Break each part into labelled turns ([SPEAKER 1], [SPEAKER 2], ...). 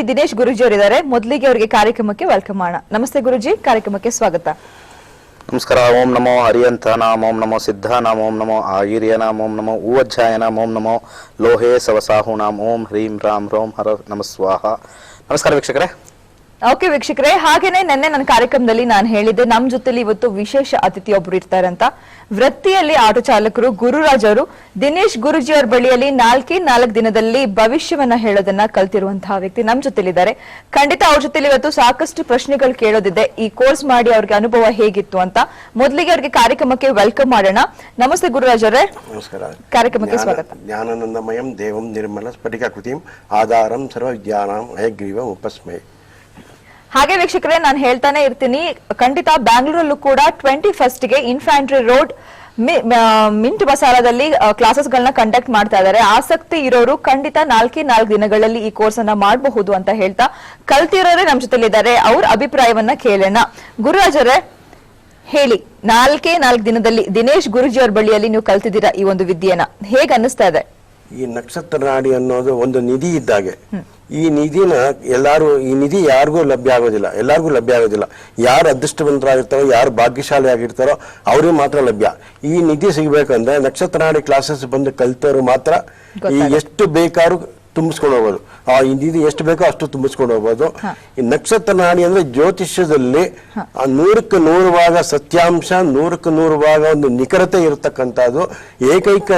[SPEAKER 1] ದಿನೇಶ್ ಗುರುಜಿ ಅವರಿದ್ದಾರೆ. ಮೊದಲಿಗೆ ಅವರಿಗೆ ಕಾರ್ಯಕ್ರಮಕ್ಕೆ ವೆಲ್ಕಮ್ ಮಾಡೋಣ. ನಮಸ್ತೆ ಗುರುಜಿ, ಕಾರ್ಯಕ್ರಮಕ್ಕೆ ಸ್ವಾಗತ.
[SPEAKER 2] ನಮಸ್ಕಾರ. ಓಂ ನಮೋ ಹರಿಯಂತಾನಾಂ, ಓಂ ನಮೋ ಸಿದ್ಧಾನಾಂ, ಓಂ ನಮೋ ಆಯುರ್ಯನಾಂ, ಓಂ ನಮೋ ಊವಜ್ಜಾಯನಾಂ, ಓಂ ನಮೋ ಲೋಹೇ ಸವಸಾಹುನಾಂ, ಓಂ ಹ್ರೀಂ ರಾಂ ರೋಂ ಹರ ನಮ ಸ್ವಾಹ. ನಮಸ್ಕಾರ ವೀಕ್ಷಕರೇ.
[SPEAKER 1] ಓಕೆ ವೀಕ್ಷಕರೇ, ಹಾಗೇನೆ ನೆನ್ನೆ ನನ್ನ ಕಾರ್ಯಕ್ರಮದಲ್ಲಿ ನಾನು ಹೇಳಿದ್ದೆ ನಮ್ಮ ಜೊತೆಲಿ ಇವತ್ತು ವಿಶೇಷ ಅತಿಥಿ ಒಬ್ರು ಇರ್ತಾರೆ ಅಂತ. ವೃತ್ತಿಯಲ್ಲಿ ಆಟೋ ಚಾಲಕರು ಗುರುರಾಜ್ ಅವರು ದಿನೇಶ್ ಗುರುಜಿ ಅವರ ಬಳಿಯಲ್ಲಿ 4 ದಿನದಲ್ಲಿ ಭವಿಷ್ಯವನ್ನ ಹೇಳೋದನ್ನ ಕಲ್ತಿರುವಂತಹ ವ್ಯಕ್ತಿ ನಮ್ಮ ಜೊತೆಲಿದ್ದಾರೆ. ಖಂಡಿತ ಅವ್ರ ಜೊತೆಲಿ ಇವತ್ತು ಸಾಕಷ್ಟು ಪ್ರಶ್ನೆಗಳು ಕೇಳೋದಿದೆ. ಈ ಕೋರ್ಸ್ ಮಾಡಿ ಅವ್ರಿಗೆ ಅನುಭವ ಹೇಗಿತ್ತು ಅಂತ. ಮೊದಲಿಗೆ ಅವ್ರಿಗೆ ಕಾರ್ಯಕ್ರಮಕ್ಕೆ ವೆಲ್ಕಮ್ ಮಾಡೋಣ. ನಮಸ್ತೆ ಗುರುರಾಜ್ ಅವರೇ.
[SPEAKER 3] ನಮಸ್ಕಾರ.
[SPEAKER 1] ಕಾರ್ಯಕ್ರಮಕ್ಕೆ ಸ್ವಾಗತ.
[SPEAKER 3] ಜ್ಞಾನಾನಂದಮಯಂ ದೇವಂ ನಿರ್ಮಲ ಸ್ಫಟಿಕಾಕೃತಿಂ ಆಧಾರಂ ಸರ್ವ ವಿದ್ಯಾನಾಂ ಹಯಗ್ರೀವಂ ಉಪಸ್ಮೈ.
[SPEAKER 1] ಹಾಗೆ ವೀಕ್ಷಕರೇ, ನಾನು ಹೇಳ್ತಾನೆ ಇರ್ತೀನಿ, ಖಂಡಿತ ಬ್ಯಾಂಗ್ಳೂರಲ್ಲೂ ಕೂಡ 21st ಗೆ ಇನ್ಫ್ಯಾಂಟ್ರಿ ರೋಡ್ ಮಿಂಟ್ ಮಸಾಲದಲ್ಲಿ ಕ್ಲಾಸಸ್ ಗಳನ್ನ ಕಂಡಕ್ಟ್ ಮಾಡ್ತಾ ಇದ್ದಾರೆ. ಆಸಕ್ತಿ ಇರೋರು ಖಂಡಿತ 4 ದಿನಗಳಲ್ಲಿ ಈ ಕೋರ್ಸ್ ಅನ್ನ ಮಾಡಬಹುದು ಅಂತ ಹೇಳ್ತಾ ಕಲ್ತಿರೋರೇ ನಮ್ಮ ಜೊತೆಲಿದ್ದಾರೆ. ಅವ್ರ ಅಭಿಪ್ರಾಯವನ್ನ ಕೇಳೋಣ. ಗುರುರಾಜರೇ ಹೇಳಿ, 4 ದಿನದಲ್ಲಿ ದಿನೇಶ್ ಗುರುಜಿ ಅವ್ರ ಬಳಿಯಲ್ಲಿ ನೀವು ಕಲ್ತಿದ್ದೀರಾ ಈ ಒಂದು ವಿದ್ಯೆನ, ಹೇಗ್ ಅನ್ನಿಸ್ತಾ ಇದೆ?
[SPEAKER 3] ಈ ನಕ್ಷತ್ರ ನಾಡಿ ಅನ್ನೋದು ಒಂದು ನಿಧಿ ಇದ್ದಾಗೆ. ಈ ನಿಧಿನ ಈ ನಿಧಿ ಯಾರಿಗೂ ಲಭ್ಯ ಆಗೋದಿಲ್ಲ, ಎಲ್ಲರಿಗೂ ಲಭ್ಯ ಆಗೋದಿಲ್ಲ. ಯಾರು ಅದೃಷ್ಟವಂತರಾಗಿರ್ತಾರೋ, ಯಾರು ಭಾಗ್ಯಶಾಲಿ ಆಗಿರ್ತಾರೋ ಅವ್ರಿಗೆ ಮಾತ್ರ ಲಭ್ಯ. ಈ ನಿಧಿ ಸಿಗ್ಬೇಕಂದ್ರೆ ನಕ್ಷತ್ರ ನಾಡಿ ಕ್ಲಾಸಸ್ ಬಂದು ಕಲ್ತವ್ರು ಮಾತ್ರ ಈ ಎಷ್ಟು ಬೇಕಾದ್ರೂ ತುಂಬಿಸ್ಕೊಂಡು ಹೋಗ್ಬೋದು. ಈ ನಿಧಿ ಎಷ್ಟು ಬೇಕೋ ಅಷ್ಟು ತುಂಬಿಸ್ಕೊಂಡು ಹೋಗ್ಬೋದು. ಈ ನಕ್ಷತ್ರ ನಾಡಿ ಅಂದ್ರೆ ಜ್ಯೋತಿಷ್ಯದಲ್ಲಿ 100ಕ್ಕೆ 100 ಭಾಗ ಸತ್ಯಾಂಶ, 100ಕ್ಕೆ 100 ಭಾಗ ಒಂದು ನಿಖರತೆ ಇರತಕ್ಕಂಥದ್ದು ಏಕೈಕ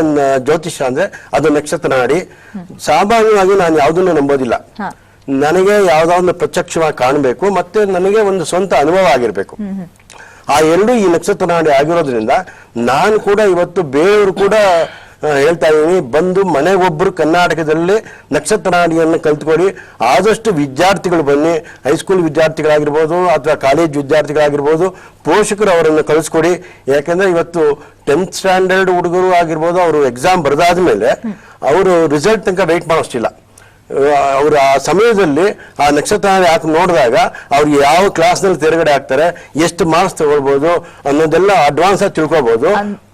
[SPEAKER 3] ಜ್ಯೋತಿಷ್ಯ ಅಂದ್ರೆ ಅದು ನಕ್ಷತ್ರ ನಾಡಿ. ಸಾಮಾನ್ಯವಾಗಿ ನಾನು ಯಾವುದನ್ನು ನಂಬೋದಿಲ್ಲ. ನನಗೆ ಯಾವ್ದೋ ಒಂದು ಪ್ರತ್ಯಕ್ಷವಾಗಿ ಕಾಣಬೇಕು, ಮತ್ತೆ ನನಗೆ ಒಂದು ಸ್ವಂತ ಅನುಭವ ಆಗಿರ್ಬೇಕು. ಆ ಎರಡೂ ಈ ನಕ್ಷತ್ರ ನಾಡಿ ಆಗಿರೋದ್ರಿಂದ ನಾನು ಕೂಡ ಇವತ್ತು ಬೇರೆಯವರು ಕೂಡ ಹೇಳ್ತಾ ಇದೀನಿ, ಬಂದು ಮನೆಗೊಬ್ಬರು ಕರ್ನಾಟಕದಲ್ಲಿ ನಕ್ಷತ್ರ ನಾಡಿಯನ್ನು ಕಲ್ತ್ಕೊಳ್ಳಿ. ಆದಷ್ಟು ವಿದ್ಯಾರ್ಥಿಗಳು ಬನ್ನಿ, ಹೈಸ್ಕೂಲ್ ವಿದ್ಯಾರ್ಥಿಗಳಾಗಿರ್ಬೋದು ಅಥವಾ ಕಾಲೇಜ್ ವಿದ್ಯಾರ್ಥಿಗಳಾಗಿರ್ಬೋದು, ಪೋಷಕರು ಅವರನ್ನು ಕಳಿಸ್ಕೊಡಿ. ಯಾಕಂದ್ರೆ ಇವತ್ತು 10th ಸ್ಟ್ಯಾಂಡರ್ಡ್ ಹುಡುಗರು ಆಗಿರ್ಬೋದು, ಅವರು ಎಕ್ಸಾಮ್ ಬರೆದಾದ್ಮೇಲೆ ಅವರು ರಿಸಲ್ಟ್ ತನಕ ವೆಯ್ಟ್ ಮಾಡೋಷ್ಟಿಲ್ಲ. ಅವರು ಆ ಸಮಯದಲ್ಲಿ ಆ ನಕ್ಷತ್ರ ಹಾಕಿ ನೋಡಿದಾಗ ಅವ್ರಿಗೆ ಯಾವ ಕ್ಲಾಸ್ ನಲ್ಲಿ ತೆರಗಡೆ ಆಗ್ತಾರೆ, ಎಷ್ಟು ಮಾರ್ಕ್ಸ್ ತಗೊಳ್ಬಹುದು ಅನ್ನೋದೆಲ್ಲ ಅಡ್ವಾನ್ಸ್ ಆಗಿ ತಿಳ್ಕೊಬಹುದು.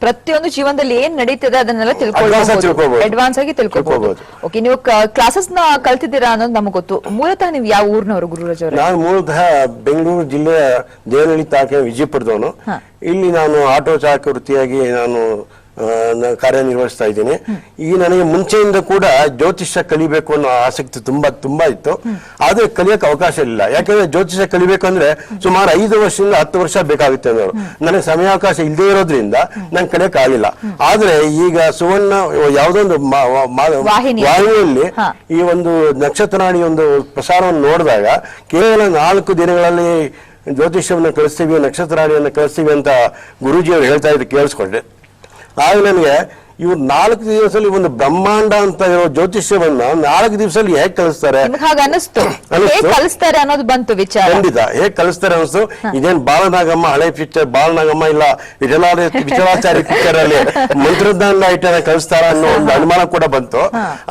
[SPEAKER 1] ಪ್ರತಿಯೊಂದು ಜೀವನದಲ್ಲಿ ಏನ್ ನಡೀತದೆ ಅದನ್ನೆಲ್ಲ ಅಡ್ವಾನ್ಸ್ ಆಗಿ ತಿಳ್ಕೊಬಹುದು. ಓಕೆ, ನೀವು ಕ್ಲಾಸಸ್ ನ ಕಲ್ತಿದ್ದೀರಾ ಅನ್ನೋದು ನಮ್ಗೆ ಗೊತ್ತು. ಮೂಲತಃ ನೀವು ಯಾವ ಊರಿನವರು ಗುರುರಾಜ್ ಅವರು? ನಾನು
[SPEAKER 3] ಮೂಲತಃ ಬೆಂಗಳೂರು ಜಿಲ್ಲೆಯ ದೇವನಹಳ್ಳಿ ತಾಲೂಕಿನ ವಿಜಯಪುರದವನು. ಇಲ್ಲಿ ನಾನು ಆಟೋ ಚಾಲಕ ವೃತ್ತಿಯಾಗಿ ನಾನು ಕಾರ್ಯನಿರ್ವಹಿಸ್ತಾ ಇದ್ದೀನಿ. ಈಗ ನನಗೆ ಮುಂಚೆಯಿಂದ ಕೂಡ ಜ್ಯೋತಿಷ್ಯ ಕಲಿಬೇಕು ಅನ್ನೋ ಆಸಕ್ತಿ ತುಂಬಾ ಇತ್ತು. ಆದ್ರೆ ಕಲಿಯಕ್ಕೆ ಅವಕಾಶ ಇಲ್ಲ. ಯಾಕಂದ್ರೆ ಜ್ಯೋತಿಷ್ಯ ಕಲಿಬೇಕಂದ್ರೆ ಸುಮಾರು 5 ವರ್ಷದಿಂದ 10 ವರ್ಷ ಬೇಕಾಗುತ್ತೆ ಅನ್ನೋರು. ನನಗೆ ಸಮಯಾವಕಾಶ ಇಲ್ಲದೆ ಇರೋದ್ರಿಂದ ನಾನು ಕಲಿಯಕ್ ಆಗಿಲ್ಲ. ಆದ್ರೆ ಈಗ ಸುವರ್ಣ ಯಾವುದೊಂದು ವಾಹಿನಿಯಲ್ಲಿ ಈ ಒಂದು ನಕ್ಷತ್ರ ನಾಡಿ ಒಂದು ಪ್ರಸಾರವನ್ನು ನೋಡಿದಾಗ ಕೇವಲ 4 ದಿನಗಳಲ್ಲಿ ಜ್ಯೋತಿಷ್ಯವನ್ನು ಕಳಿಸ್ತೀವಿ, ನಕ್ಷತ್ರ ನಾಡಿಯನ್ನು ಕಳಿಸ್ತೀವಿ ಅಂತ ಗುರೂಜಿಯವರು ಹೇಳ್ತಾ ಇದ್ರು ಕೇಳಿಸ್ಕೊಂಡೆ. ಆಗ ನನಗೆ ಇವ್ರು 4 ದಿವಸದಲ್ಲಿ ಒಂದು ಬ್ರಹ್ಮಾಂಡ ಅಂತ ಇರೋ ಜ್ಯೋತಿಷ್ಯವನ್ನ 4 ದಿವಸದಲ್ಲಿ ಹೇಗೆ ಕಲಿಸ್ತಾರೆ
[SPEAKER 1] ಅನ್ನೋದು ಬಂತು ವಿಚಾರ.
[SPEAKER 3] ಖಂಡಿತ ಹೇಗೆ ಕಲಿಸ್ತಾರೆ ಅನಿಸ್ತು. ಇದೇನ್ ಬಾಲನಾಗಮ್ಮ ಹಳೆ ಪಿಕ್ಚರ್, ಬಾಲನಾಗಮ್ಮ ಇಲ್ಲ ವಿಠಲಾಚಾರ್ಯ ಪಿಕ್ಚರ್ ಅಲ್ಲಿ ಮಂತ್ರಜ್ಞಾನ ಐಟನ ಕಲಿಸ್ತಾರ ಅನ್ನೋ ಒಂದು ಅನುಮಾನ ಕೂಡ ಬಂತು.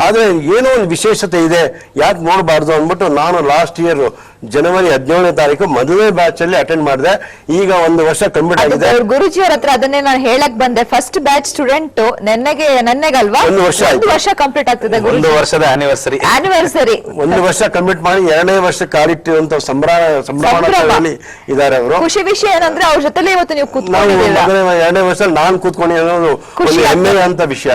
[SPEAKER 3] ಆದ್ರೆ ಏನೋ ಒಂದು ವಿಶೇಷತೆ ಇದೆ, ಯಾಕೆ ನೋಡಬಾರ್ದು ಅಂದ್ಬಿಟ್ಟು ನಾನು ಲಾಸ್ಟ್ ಇಯರ್ ಜನವರಿ 17ನೇ ತಾರೀಕು ಮೊದಲನೇ ಬ್ಯಾಚ್ ಅಲ್ಲಿ ಅಟೆಂಡ್ ಮಾಡಿದೆ. ಈಗ 1 ವರ್ಷ ಕಂಪ್ಲೀಟ್ ಆಗಿದೆ.
[SPEAKER 1] ಗುರುಜಿ ಅವ್ರ ಹತ್ರ ಅದನ್ನೇ ನಾನು ಹೇಳಕ್ ಬಂದೆ. ಫಸ್ಟ್ ಬ್ಯಾಚ್ ಸ್ಟೂಡೆಂಟ್ ನೆನ್ನೆಗಲ್ವಾ
[SPEAKER 3] 1
[SPEAKER 1] ವರ್ಷ ಕಂಪ್ಲೀಟ್ ಆಗ್ತದೆ.
[SPEAKER 2] 1 ವರ್ಷದ ಆನಿವರ್ಸರಿ
[SPEAKER 3] 1 ವರ್ಷ ಕಂಪ್ಲೀಟ್ ಮಾಡಿ 2ನೇ ವರ್ಷ ಕಾಲಿಟ್ಟಿರುವಂತ ಸಂಭ್ರಮದಲ್ಲಿ ಇದ್ದಾರೆ ಅವರು.
[SPEAKER 1] ಖುಷಿ ವಿಷಯ ಏನಂದ್ರೆ ಅವ್ರ ಜೊತೆಲಿ ಇವತ್ತು ನೀವು
[SPEAKER 3] ಕೂತ್ಕೊಂಡಿದ್ದೀರಾ. 2ನೇ ವರ್ಷದಲ್ಲಿ ನಾನು ಕೂತ್ಕೊಂಡು ಅನ್ನೋದು ಒಂದು ಹೆಮ್ಮೆ ಅಂತ ವಿಷಯ,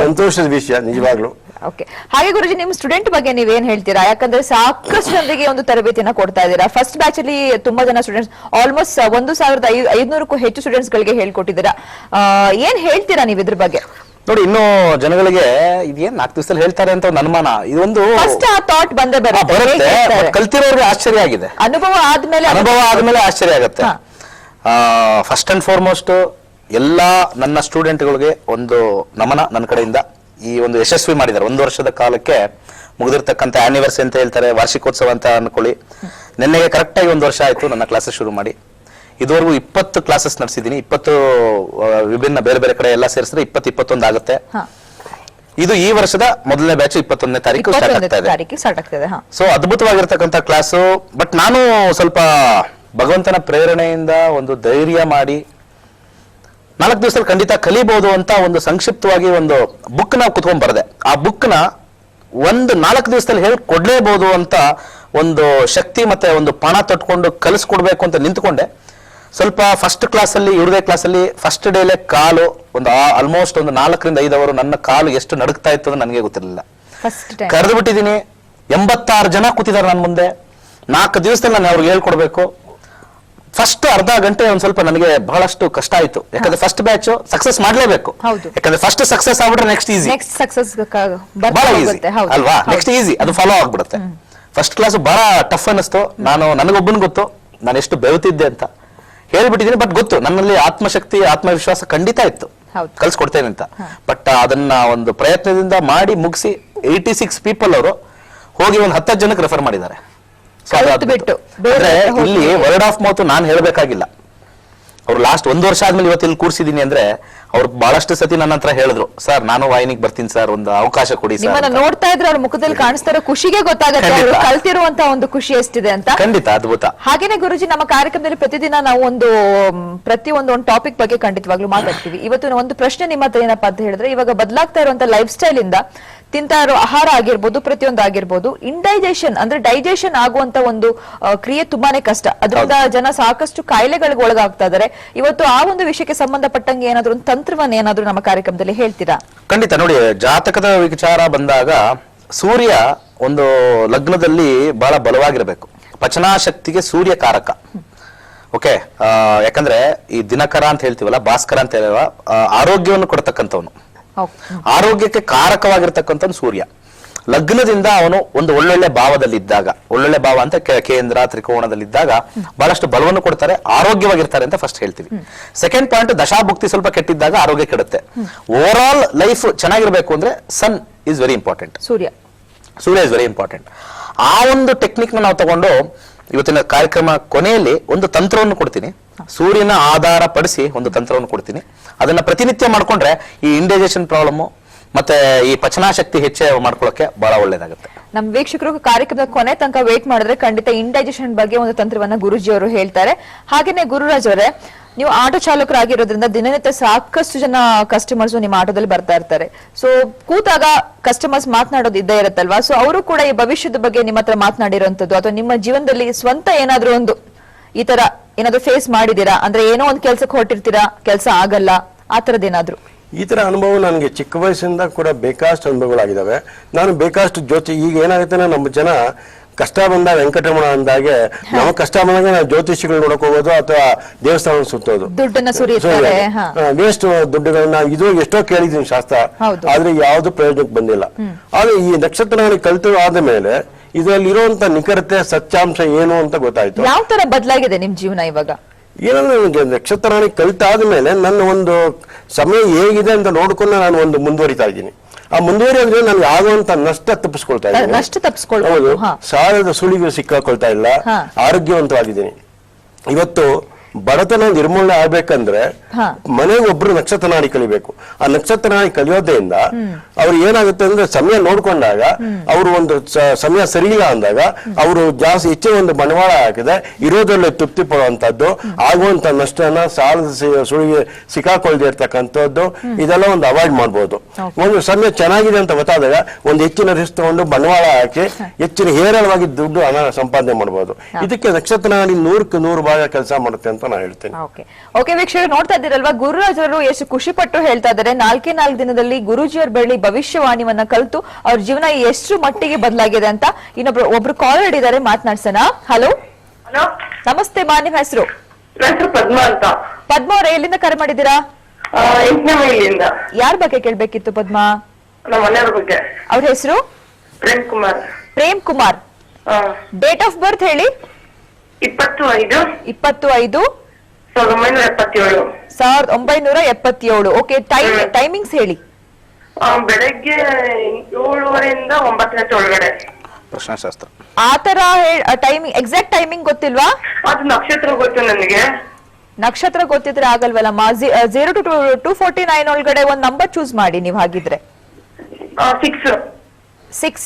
[SPEAKER 3] ಸಂತೋಷದ ವಿಷಯ ನಿಜವಾಗ್ಲು.
[SPEAKER 1] ಓಕೆ, ಹಾಗೆ ಗುರುಜಿ ನಿಮ್ ಸ್ಟೂಡೆಂಟ್ ಬಗ್ಗೆ ನೀವೇನ್ ಹೇಳ್ತೀರಾ? ಯಾಕಂದ್ರೆ ಸಾಕಷ್ಟು ಜನರಿಗೆ ಒಂದು ತರಬೇತಿಯನ್ನ ಕೊಡ್ತಾ ಇದ್ದೀರಾ. ಫಸ್ಟ್ ಬ್ಯಾಚ್ ಅಲ್ಲಿ ತುಂಬಾ ಜನ ಸ್ಟೂಡೆಂಟ್ಸ್, ಆಲ್ಮೋಸ್ಟ್ 1500ಕ್ಕೂ ಹೆಚ್ಚು ಸ್ಟೂಡೆಂಟ್ಸ್ ಗಳಿಗೆ ಹೇಳ್ಕೊಟ್ಟಿದ್ದೀರಾ. ಏನ್ ಹೇಳ್ತೀರಾ ನೀವು ಇದ್ರ ಬಗ್ಗೆ?
[SPEAKER 2] ನೋಡಿ, ಇನ್ನು ಜನಗಳಿಗೆ ಇದೇನ್ 4 ದಿವಸದಲ್ಲಿ ಹೇಳ್ತಾರೆ ಅಂತ ಒಂದು ಅನುಮಾನ, ಇದೊಂದು
[SPEAKER 1] ಫಸ್ಟ್ ಆ ಥಾಟ್ ಬರುತ್ತೆ.
[SPEAKER 2] ಕಲ್ತಿರೋರಿಗೆ ಆಶ್ಚರ್ಯ ಆಗಿದೆ, ಅನುಭವ ಆದ್ಮೇಲೆ ಆಶ್ಚರ್ಯ ಆಗುತ್ತೆ. ಫಸ್ಟ್ ಅಂಡ್ ಫಾರ್ಮೋಸ್ಟ್ ಎಲ್ಲಾ ನನ್ನ ಸ್ಟೂಡೆಂಟ್ಗಳಿಗೆ ಒಂದು ನಮನ ನನ್ನ ಕಡೆಯಿಂದ. ಈ ಒಂದು ಯಶಸ್ವಿ ಮಾಡಿದ್ದಾರೆ 1 ವರ್ಷದ ಕಾಲಕ್ಕೆ ಮುಗಿದಿರ್ತಕ್ಕಂಥ ಆನಿವರ್ಸರಿ ಅಂತ ಹೇಳ್ತಾರೆ, ವಾರ್ಷಿಕೋತ್ಸವ ಅಂತ ಅನ್ಕೊಳ್ಳಿ. ನಿನ್ನೆಗೆ ಕರೆಕ್ಟ್ ಆಗಿ 1 ವರ್ಷ ಆಯ್ತು ನನ್ನ ಕ್ಲಾಸಸ್ ಶುರು ಮಾಡಿ. ಇದುವರೆಗೂ 20 ಕ್ಲಾಸಸ್ ನಡೆಸಿದ್ದೀನಿ. 20 ವಿಭಿನ್ನ ಬೇರೆ ಬೇರೆ ಕಡೆ ಎಲ್ಲ ಸೇರಿಸಿದ್ರೆ 21 ಆಗುತ್ತೆ. ಇದು ಈ ವರ್ಷದ ಮೊದಲನೇ ಬ್ಯಾಚ್ 21ನೇ ತಾರೀಕು ಸ್ಟಾರ್ಟ್ ಆಗ್ತಾ ಇದೆ. ಸೊ ಅದ್ಭುತವಾಗಿರ್ತಕ್ಕಂಥ ಕ್ಲಾಸು. ಬಟ್ ನಾನು ಸ್ವಲ್ಪ ಭಗವಂತನ ಪ್ರೇರಣೆಯಿಂದ ಒಂದು ಧೈರ್ಯ ಮಾಡಿ 4 ದಿವಸದಲ್ಲಿ ಖಂಡಿತ ಕಲಿಬಹುದು ಅಂತ ಒಂದು ಸಂಕ್ಷಿಪ್ತವಾಗಿ ಒಂದು ಬುಕ್ ನ ಕುತ್ಕೊಂಡ್ ಬರದೆ. ಆ ಬುಕ್ ನ 4 ದಿವಸದಲ್ಲಿ ಹೇಳಿ ಕೊಡ್ಲೇಬಹುದು ಅಂತ ಒಂದು ಶಕ್ತಿ ಮತ್ತೆ ಒಂದು ಪಣ ತೊಟ್ಕೊಂಡು ಕಲಿಸ್ಕೊಡ್ಬೇಕು ಅಂತ ನಿಂತ್ಕೊಂಡೆ. ಸ್ವಲ್ಪ ಫಸ್ಟ್ ಕ್ಲಾಸಲ್ಲಿ ಇವ್ರದೇ ಕ್ಲಾಸಲ್ಲಿ ಫಸ್ಟ್ ಡೇಲೆ ಕಾಲು ಒಂದು ಆಲ್ಮೋಸ್ಟ್ ಒಂದು 4 ರಿಂದ 5 ಅವರು ನನ್ನ ಕಾಲು ಎಷ್ಟು ನಡುಕ್ತಾ ಇತ್ತು ಅಂತ ನನಗೆ ಗೊತ್ತಿರಲಿಲ್ಲ. ಕರೆದು ಬಿಟ್ಟಿದ್ದೀನಿ. 86 ಜನ ಕೂತಿದ್ದಾರೆ ನನ್ನ ಮುಂದೆ. 4 ದಿವಸದಲ್ಲಿ ನಾನು ಅವ್ರಿಗೆ ಹೇಳ್ಕೊಡ್ಬೇಕು. ಫಸ್ಟ್ ಅರ್ಧ ಗಂಟೆ ಒಂದ್ ಸ್ವಲ್ಪ ನನಗೆ ಬಹಳಷ್ಟು ಕಷ್ಟ ಆಯ್ತು. ಯಾಕಂದ್ರೆ ಫಸ್ಟ್ ಬ್ಯಾಚ್ ಸಕ್ಸಸ್ ಮಾಡ್ಲೇಬೇಕು. ಯಾಕಂದ್ರೆ ಫಸ್ಟ್ ಸಕ್ಸಸ್ ಆಗ್ಬಿಟ್ರೆ ನೆಕ್ಸ್ಟ್ ಈಸಿ ಬಹಳ ಈಸಿ ಅಲ್ವಾ. ನೆಕ್ಸ್ಟ್ ಈಸಿ ಅದು ಫಾಲೋ ಆಗ್ಬಿಡುತ್ತೆ. ಫಸ್ಟ್ ಕ್ಲಾಸ್ ಬಹಳ ಟಫ್ ಅನ್ನಿಸ್ತು. ನನಗೊಬ್ಬನ್ ಗೊತ್ತು ನಾನು ಎಷ್ಟು ಬೆಳೆತಿದ್ದೆ ಅಂತ ಹೇಳ್ಬಿಟ್ಟಿದ್ದೀನಿ. ಬಟ್ ಗೊತ್ತು ನನ್ನಲ್ಲಿ ಆತ್ಮಶಕ್ತಿ ಆತ್ಮವಿಶ್ವಾಸ ಖಂಡಿತ ಇತ್ತು, ಕಲ್ಸ್ಕೊಡ್ತೇನೆ ಅಂತ. ಬಟ್ ಅದನ್ನ ಒಂದು ಪ್ರಯತ್ನದಿಂದ ಮಾಡಿ ಮುಗಿಸಿ 86 ಪೀಪಲ್ ಅವರು ಹೋಗಿ ಒಂದು 10 ಜನಕ್ಕೆ ರೆಫರ್ ಮಾಡಿದ್ದಾರೆ. ಇಲ್ಲಿ ವರ್ಡ್ ಆಫ್ ಮೌತ್ ನಾನು ಹೇಳ್ಬೇಕಾಗಿಲ್ಲ. ಅವ್ರು ಲಾಸ್ಟ್ 1 ವರ್ಷ ಆದ್ಮೇಲೆ ಇವತ್ತು ಇಲ್ಲಿ ಕೂರ್ಸಿದೀನಿ ಅಂದ್ರೆ ಅವ್ರು ಬಹಳಷ್ಟು ಸತಿ ನನ್ನ ಹತ್ರ ಹೇಳಿದ್ರು, ಸರ್ ನಾನು ವಾಹಿನಿಗೆ ಬರ್ತೀನಿ ಸರ್, ಒಂದು ಅವಕಾಶ ಕೊಡಿ ಸರ್.
[SPEAKER 1] ನೋಡ್ತಾ ಇದ್ರೆ ಅವ್ರ ಮುಖದಲ್ಲಿ ಕಾಣಿಸ್ತಾ ಇರೋ ಖುಷಿಗೆ ಗೊತ್ತಾಗುತ್ತೆ ಕಲ್ತಿರುವಂತ ಒಂದು ಖುಷಿ ಎಷ್ಟಿದೆ ಅಂತ.
[SPEAKER 2] ಖಂಡಿತ ಅದ್ಭುತ.
[SPEAKER 1] ಹಾಗೇನೆ ಗುರುಜಿ, ನಮ್ಮ ಕಾರ್ಯಕ್ರಮದಲ್ಲಿ ಪ್ರತಿದಿನ ನಾವು ಒಂದು ಟಾಪಿಕ್ ಬಗ್ಗೆ ಖಂಡಿತವಾಗ್ಲೂ ಮಾತಾಡ್ತೀವಿ. ಇವತ್ತು ಒಂದು ಪ್ರಶ್ನೆ ನಿಮ್ಮ ಹತ್ರ ಏನಪ್ಪಾ ಅಂತ ಹೇಳಿದ್ರೆ, ಇವಾಗ ಬದಲಾಗ್ತಾ ಇರುವಂತ ಲೈಫ್ ಸ್ಟೈಲ್ ಇಂದ ತಿಂತಾ ಇರೋ ಆಹಾರ ಆಗಿರ್ಬೋದು, ಪ್ರತಿಯೊಂದು ಆಗಿರ್ಬೋದು, ಇಂಡೈಜೆಷನ್ ಅಂದ್ರೆ ಡೈಜೆಷನ್ ಆಗುವಂತ ಒಂದು ಕ್ರಿಯೆ ತುಂಬಾನೇ ಕಷ್ಟ. ಅದರಿಂದ ಜನ ಸಾಕಷ್ಟು ಕಾಯಿಲೆಗಳಿಗೆ ಒಳಗಾಗ್ತಾ ಇದಾರೆ. ಇವತ್ತು ಆ ಒಂದು ವಿಷಯಕ್ಕೆ ಸಂಬಂಧಪಟ್ಟಂಗೆ ಏನಾದ್ರು ಒಂದು ತಂತ್ರವನ್ನ ಏನಾದ್ರು ನಮ್ಮ ಕಾರ್ಯಕ್ರಮದಲ್ಲಿ ಹೇಳ್ತೀರಾ?
[SPEAKER 2] ಖಂಡಿತ. ನೋಡಿ, ಜಾತಕದ ವಿಚಾರ ಬಂದಾಗ ಸೂರ್ಯ ಒಂದು ಲಗ್ನದಲ್ಲಿ ಬಹಳ ಬಲವಾಗಿರಬೇಕು. ಪಚನಾಶಕ್ತಿಗೆ ಸೂರ್ಯ ಕಾರಕ. ಓಕೆ, ಯಾಕಂದ್ರೆ ಈ ದಿನಕರ ಅಂತ ಹೇಳ್ತೀವಲ್ಲ, ಭಾಸ್ಕರ ಅಂತ ಹೇಳುವ ಆರೋಗ್ಯವನ್ನು ಕೊಡ್ತಕ್ಕಂಥವನು, ಆರೋಗ್ಯಕ್ಕೆ ಕಾರಕವಾಗಿರ್ತಕ್ಕಂಥ ಸೂರ್ಯ. ಲಗ್ನದಿಂದ ಅವನು ಒಂದು ಒಳ್ಳೊಳ್ಳೆ ಭಾವದಲ್ಲಿದ್ದಾಗ, ಒಳ್ಳೊಳ್ಳೆ ಭಾವ ಅಂತ ಕೇಂದ್ರ ತ್ರಿಕೋಣದಲ್ಲಿದ್ದಾಗ ಬಹಳಷ್ಟು ಬಲವನ್ನು ಕೊಡ್ತಾರೆ, ಆರೋಗ್ಯವಾಗಿರ್ತಾರೆ ಅಂತ ಫಸ್ಟ್ ಹೇಳ್ತೀವಿ. ಸೆಕೆಂಡ್ ಪಾಯಿಂಟ್, ದಶಾಭುಕ್ತಿ ಸ್ವಲ್ಪ ಕೆಟ್ಟಿದ್ದಾಗ ಆರೋಗ್ಯ ಕೆಡುತ್ತೆ. ಓವರ್ ಆಲ್ ಲೈಫ್ ಚೆನ್ನಾಗಿರ್ಬೇಕು ಅಂದ್ರೆ ಸನ್ ಇಸ್ ವೆರಿ ಇಂಪಾರ್ಟೆಂಟ್. ಸೂರ್ಯ ಇಸ್ ವೆರಿ ಇಂಪಾರ್ಟೆಂಟ್. ಆ ಒಂದು ಟೆಕ್ನಿಕ್ ನಾವು ತಗೊಂಡು ಇವತ್ತಿನ ಕಾರ್ಯಕ್ರಮ ಕೊನೆಯಲ್ಲಿ ಒಂದು ತಂತ್ರವನ್ನು ಕೊಡ್ತೀನಿ. ಸೂರ್ಯನ ಆಧಾರ ಪಡಿಸಿ ಒಂದು ತಂತ್ರವನ್ನು ಕೊಡ್ತೀನಿ. ಅದನ್ನ ಪ್ರತಿನಿತ್ಯ ಮಾಡ್ಕೊಂಡ್ರೆ ಈ ಇಂಡೈಜೆಷನ್ ಪ್ರಾಬ್ಲಮ್ ಮತ್ತೆ ಈ ಪಚನಾಶಕ್ತಿ ಹೆಚ್ಚು ಮಾಡ್ಕೊಳ್ಳೋಕೆ ಬಹಳ ಒಳ್ಳೇದಾಗುತ್ತೆ.
[SPEAKER 1] ನಮ್ಮ ವೀಕ್ಷಕರು ಕಾರ್ಯಕ್ರಮದ ಕೊನೆ ತನಕ ವೇಟ್ ಮಾಡಿದ್ರೆ ಖಂಡಿತ ಇಂಡೈಜೆಷನ್ ಬಗ್ಗೆ ಒಂದು ತಂತ್ರವನ್ನ ಗುರುಜಿ ಅವರು ಹೇಳ್ತಾರೆ. ಹಾಗೇನೆ ಗುರುರಾಜ್ ಅವರೇ, ನೀವು ಆಟೋ ಚಾಲಕರಾಗಿರೋದ್ರಿಂದ ದಿನನಿತ್ಯ ಸಾಕಷ್ಟು ಜನ ಕಸ್ಟಮರ್ಸ್ ನಿಮ್ಮ ಆಟೋದಲ್ಲಿ ಬರ್ತಾ ಇರ್ತಾರೆ. ಸೊ ಕೂತಾಗ ಕಸ್ಟಮರ್ಸ್ ಮಾತನಾಡೋದು ಇದ್ದೇ ಇರುತ್ತಲ್ವಾ? ಸೊ ಅವರು ಕೂಡ ಈ ಭವಿಷ್ಯದ ಬಗ್ಗೆ ನಿಮ್ಮ ಹತ್ರ ಮಾತನಾಡಿರುವಂತದ್ದು ಅಥವಾ ನಿಮ್ಮ ಜೀವನದಲ್ಲಿ ಸ್ವಂತ ಏನಾದ್ರೂ ಒಂದು ಈ ತರ ಏನಾದ್ರು ಫೇಸ್ ಮಾಡಿದೀರಾ? ಅಂದ್ರೆ ಏನೋ ಒಂದು ಕೆಲ್ಸಕ್ಕೆ ಹೊರಟಿರ್ತೀರಾ, ಕೆಲಸ ಆಗಲ್ಲ, ಆ ತರದ್ದೇನಾದ್ರು?
[SPEAKER 3] ಈ ತರ ಅನುಭವ ನನಗೆ ಚಿಕ್ಕ ವಯಸ್ಸಿಂದ ಕೂಡ ಬೇಕಾಷ್ಟು ಅನುಭವಗಳಾಗಿದ್ದಾವೆ. ನಾನು ಬೇಕಾಷ್ಟು ಈಗ ಏನಾಗುತ್ತೆ, ನಮ್ಮ ಜನ ಕಷ್ಟ ಬಂದ ವೆಂಕಟರಮಣ ಅಂದಾಗೆ ನಮ್ಮ ಕಷ್ಟ ಬಂದಾಗ ನಾವು ಜ್ಯೋತಿಷಿಗಳು ನೋಡಕ್ ಹೋಗೋದು ಅಥವಾ ದೇವಸ್ಥಾನ ಸುತ್ತೋದು,
[SPEAKER 1] ದುಡ್ಡನ್ನ
[SPEAKER 3] ವೇಸ್ಟ್ ದುಡ್ಡುಗಳನ್ನ ಇದು ಎಷ್ಟೋ ಕೇಳಿದೀನಿ ಶಾಸ್ತ್ರ, ಆದ್ರೆ ಯಾವ್ದು ಪ್ರಯೋಜನಕ್ಕೆ ಬಂದಿಲ್ಲ. ಆದ್ರೆ ಈ ನಕ್ಷತ್ರ ಕಲಿತು ಆದ ಮೇಲೆ ಇದರಲ್ಲಿ ಇರುವಂತ ನಿಖರತೆ ಸತ್ಯಾಂಶ ಏನು ಅಂತ ಗೊತ್ತಾಯ್ತು.
[SPEAKER 1] ಯಾವ ತರ ಬದಲಾಗಿದೆ ನಿಮ್ ಜೀವನ ಇವಾಗ?
[SPEAKER 3] ಏನಂದ್ರೆ ನಕ್ಷತ್ರ ಕಲಿತಾದ ಮೇಲೆ ನನ್ನ ಒಂದು ಸಮಯ ಹೇಗಿದೆ ಅಂತ ನೋಡ್ಕೊಂಡು ನಾನು ಒಂದು ಮುಂದುವರಿತಾ ಇದ್ದೀನಿ. ಆ ಮುಂದುವರಿಯೋದ್ರೆ ನನ್ಗೆ ಆಗುವಂತ ನಷ್ಟ ತಪ್ಪಿಸ್ಕೊಳ್ತಾ ಇದ್ದೀನಿ. ಹೌದು, ಸಾಲದ ಸುಳಿಗೆ ಸಿಕ್ಕಾಕೊಳ್ತಾ ಇಲ್ಲ, ಆರೋಗ್ಯವಂತವಾಗಿದ್ದೀನಿ. ಇವತ್ತು ಬಡತನ ನಿರ್ಮೂಲನೆ ಆಗ್ಬೇಕಂದ್ರೆ ಮನೆಗೆ ಒಬ್ರು ನಕ್ಷತ್ರ ನಾಡಿ ಕಲಿಬೇಕು. ಆ ನಕ್ಷತ್ರ ನಾಡಿ ಕಲಿಯೋದ್ರಿಂದ ಅವ್ರು ಏನಾಗುತ್ತೆ ಅಂದ್ರೆ ಸಮಯ ನೋಡ್ಕೊಂಡಾಗ ಅವರು ಒಂದು ಸಮಯ ಸರಿಯಿಲ್ಲ ಅಂದಾಗ ಅವರು ಜಾಸ್ತಿ ಹೆಚ್ಚಿನ ಒಂದು ಬಂಡವಾಳ ಹಾಕಿದೆ ಇರೋದ್ರಲ್ಲೇ ತೃಪ್ತಿ ಪಡುವಂತದ್ದು, ಆಗುವಂತ ನಷ್ಟನ ಸಾಲದ ಸುಳಿಗೆ ಸಿಕ್ಕಾಕೊಳ್ದೇ ಇರ್ತಕ್ಕಂಥದ್ದು, ಇದೆಲ್ಲ ಒಂದು ಅವಾಯ್ಡ್ ಮಾಡ್ಬೋದು. ಒಂದು ಸಮಯ ಚೆನ್ನಾಗಿದೆ ಅಂತ ಗೊತ್ತಾದಾಗ ಒಂದು ಹೆಚ್ಚಿನ ರಿಸ್ಕ್ ತಗೊಂಡು ಬಂಡವಾಳ ಹಾಕಿ ಹೆಚ್ಚಿನ ಹೇರಳವಾಗಿ ದುಡ್ಡು ಹಣ ಸಂಪಾದನೆ ಮಾಡಬಹುದು. ಇದಕ್ಕೆ ನಕ್ಷತ್ರ ನಾಡಿ 100ಕ್ಕೆ 100 ಭಾಗ ಕೆಲಸ ಮಾಡುತ್ತೆ ಅಂತ ನಾನು ಹೇಳ್ತೇನೆ.
[SPEAKER 1] ಓಕೆ ವೀಕ್ಷಕರು, ನೋಡ್ತಾ ಇದ್ದೀರಲ್ವಾ, ಗುರುರಾಜ್ ಅವರು ಎಷ್ಟು ಖುಷಿ ಪಟ್ಟು ಹೇಳ್ತಾ ಇದ್ದಾರೆ. 4 ದಿನದಲ್ಲಿ ಗುರೂಜಿಯವ್ರ ಬಳಿ ಭವಿಷ್ಯವಾಣಿಯನ್ನ ಕಲಿತು ಅವ್ರ ಜೀವನ ಎಷ್ಟು ಮಟ್ಟಿಗೆ ಬದಲಾಗಿದೆ ಅಂತ. ಒಬ್ರು ಕಾಲರ್ ಇದ್ದಾರೆ, ಮಾತನಾಡ್ಸೋಣ. ಹಲೋ, ನಮಸ್ತೆ ಮಾ, ನಿಮ್ಮ ಹೆಸರು?
[SPEAKER 4] ಪದ್ಮಾ ಅಂತ.
[SPEAKER 1] ಪದ್ಮಾ ಅವರೇ, ಎಲ್ಲಿಂದ ಕರೆ ಮಾಡಿದ್ದೀರಾ? ಯಾರ ಬಗ್ಗೆ ಕೇಳ್ಬೇಕಿತ್ತು ಪದ್ಮಾ?
[SPEAKER 4] ನಮ್ಮ ಮನೆಯವ್ರ ಬಗ್ಗೆ.
[SPEAKER 1] ಅವ್ರ ಹೆಸರು?
[SPEAKER 4] Prem Kumar.
[SPEAKER 1] Prem Kumar. Date of birth ಹೇಳಿ. 25/1977. 1977. ಓಕೆ, ಟೈಮಿಂಗ್ಸ್ ಹೇಳಿ.
[SPEAKER 4] ಬೆಳಗ್ಗೆ 7:30 9 ಗಂಟೆ ಒಳಗಡೆ.
[SPEAKER 2] ಪ್ರಶ್ನಾಶಾಸ್ತ್ರ
[SPEAKER 1] ಆ ತರ ಟೈಮಿಂಗ್, ಎಕ್ಸಾಕ್ಟ್ ಟೈಮಿಂಗ್ ಗೊತ್ತಿಲ್ವಾ?
[SPEAKER 4] ಅದು ನಕ್ಷತ್ರ ಗೊತ್ತು ನನಗೆ.
[SPEAKER 1] ನಕ್ಷತ್ರ ಗೊತ್ತಿದ್ರೆ ಆಗಲ್ವಲ್ಲಮ್ಮ. 0 to 249 ಒಳಗಡೆ ಒಂದ್ ನಂಬರ್ ಚೂಸ್ ಮಾಡಿ ನೀವು. ಹಾಗಿದ್ರೆ 6.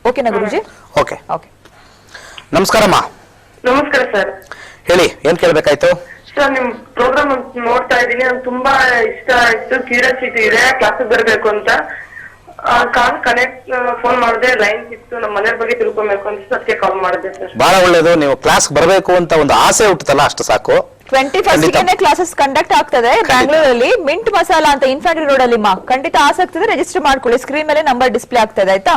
[SPEAKER 1] ಓಕೆನಾ ಗುರುಜಿ?
[SPEAKER 2] ಓಕೆ. ನಮಸ್ಕಾರಮ್ಮ.
[SPEAKER 4] ನಮಸ್ಕಾರ ಸರ್.
[SPEAKER 2] ಹೇಳಿ, ಏನ್ ಕೇಳ್ಬೇಕಾಯ್ತು?
[SPEAKER 4] ಸರ್, ನಿಮ್ ಪ್ರೋಗ್ರಾಮ್ ನೋಡ್ತಾ ಇದ್ದೀನಿ, ನಂಗೆ ತುಂಬಾ ಇಷ್ಟ ಆಯ್ತು, ಕ್ಯೂರಿಯಾಸಿಟಿ ಇದೆ ಕ್ಲಾಸಿಗೆ ಬರ್ಬೇಕು ಅಂತ. ಕಾಲ್ ಕನೆಕ್ಟ್ ಫೋನ್ ಮಾಡಿದೆ, ಲೈನ್ ಸಿಕ್ತು. ನಮ್ಮ ಮನೆ ಬಗ್ಗೆ ತಿಳ್ಕೊಬೇಕು ಅಂತ ಅದಕ್ಕೆ ಕಾಲ್ ಮಾಡಿದೆ ಸರ್.
[SPEAKER 2] ಬಹಳ ಒಳ್ಳೇದು, ನೀವು ಕ್ಲಾಸ್ ಬರಬೇಕು ಅಂತ ಒಂದು ಆಸೆ ಹುಟ್ಟುತ್ತಲ್ಲ, ಅಷ್ಟು ಸಾಕು.
[SPEAKER 1] 21st ಕ್ಲಾಸಸ್ ಕಂಡಕ್ಟ್ ಆಗ್ತದೆ ಬ್ಯಾಂಗ್ಳೂರಲ್ಲಿ, ಮಿಂಟ್ ಮಸಾಲಾ ಅಂತ ಇನ್ಫ್ಯಾಂಟ್ರಿ ರೋಡ್ ಅಲ್ಲಿ. ಖಂಡಿತ ಆಸಕ್ತಿ ಇದೆ, ರಿಜಿಸ್ಟರ್ ಮಾಡ್ಕೊಳ್ಳಿ. ಸ್ಕ್ರೀನ್ ಮೇಲೆ ನಂಬರ್ ಡಿಸ್ಪ್ಲೇ ಆಗ್ತದೆ, ಆಯ್ತಾ?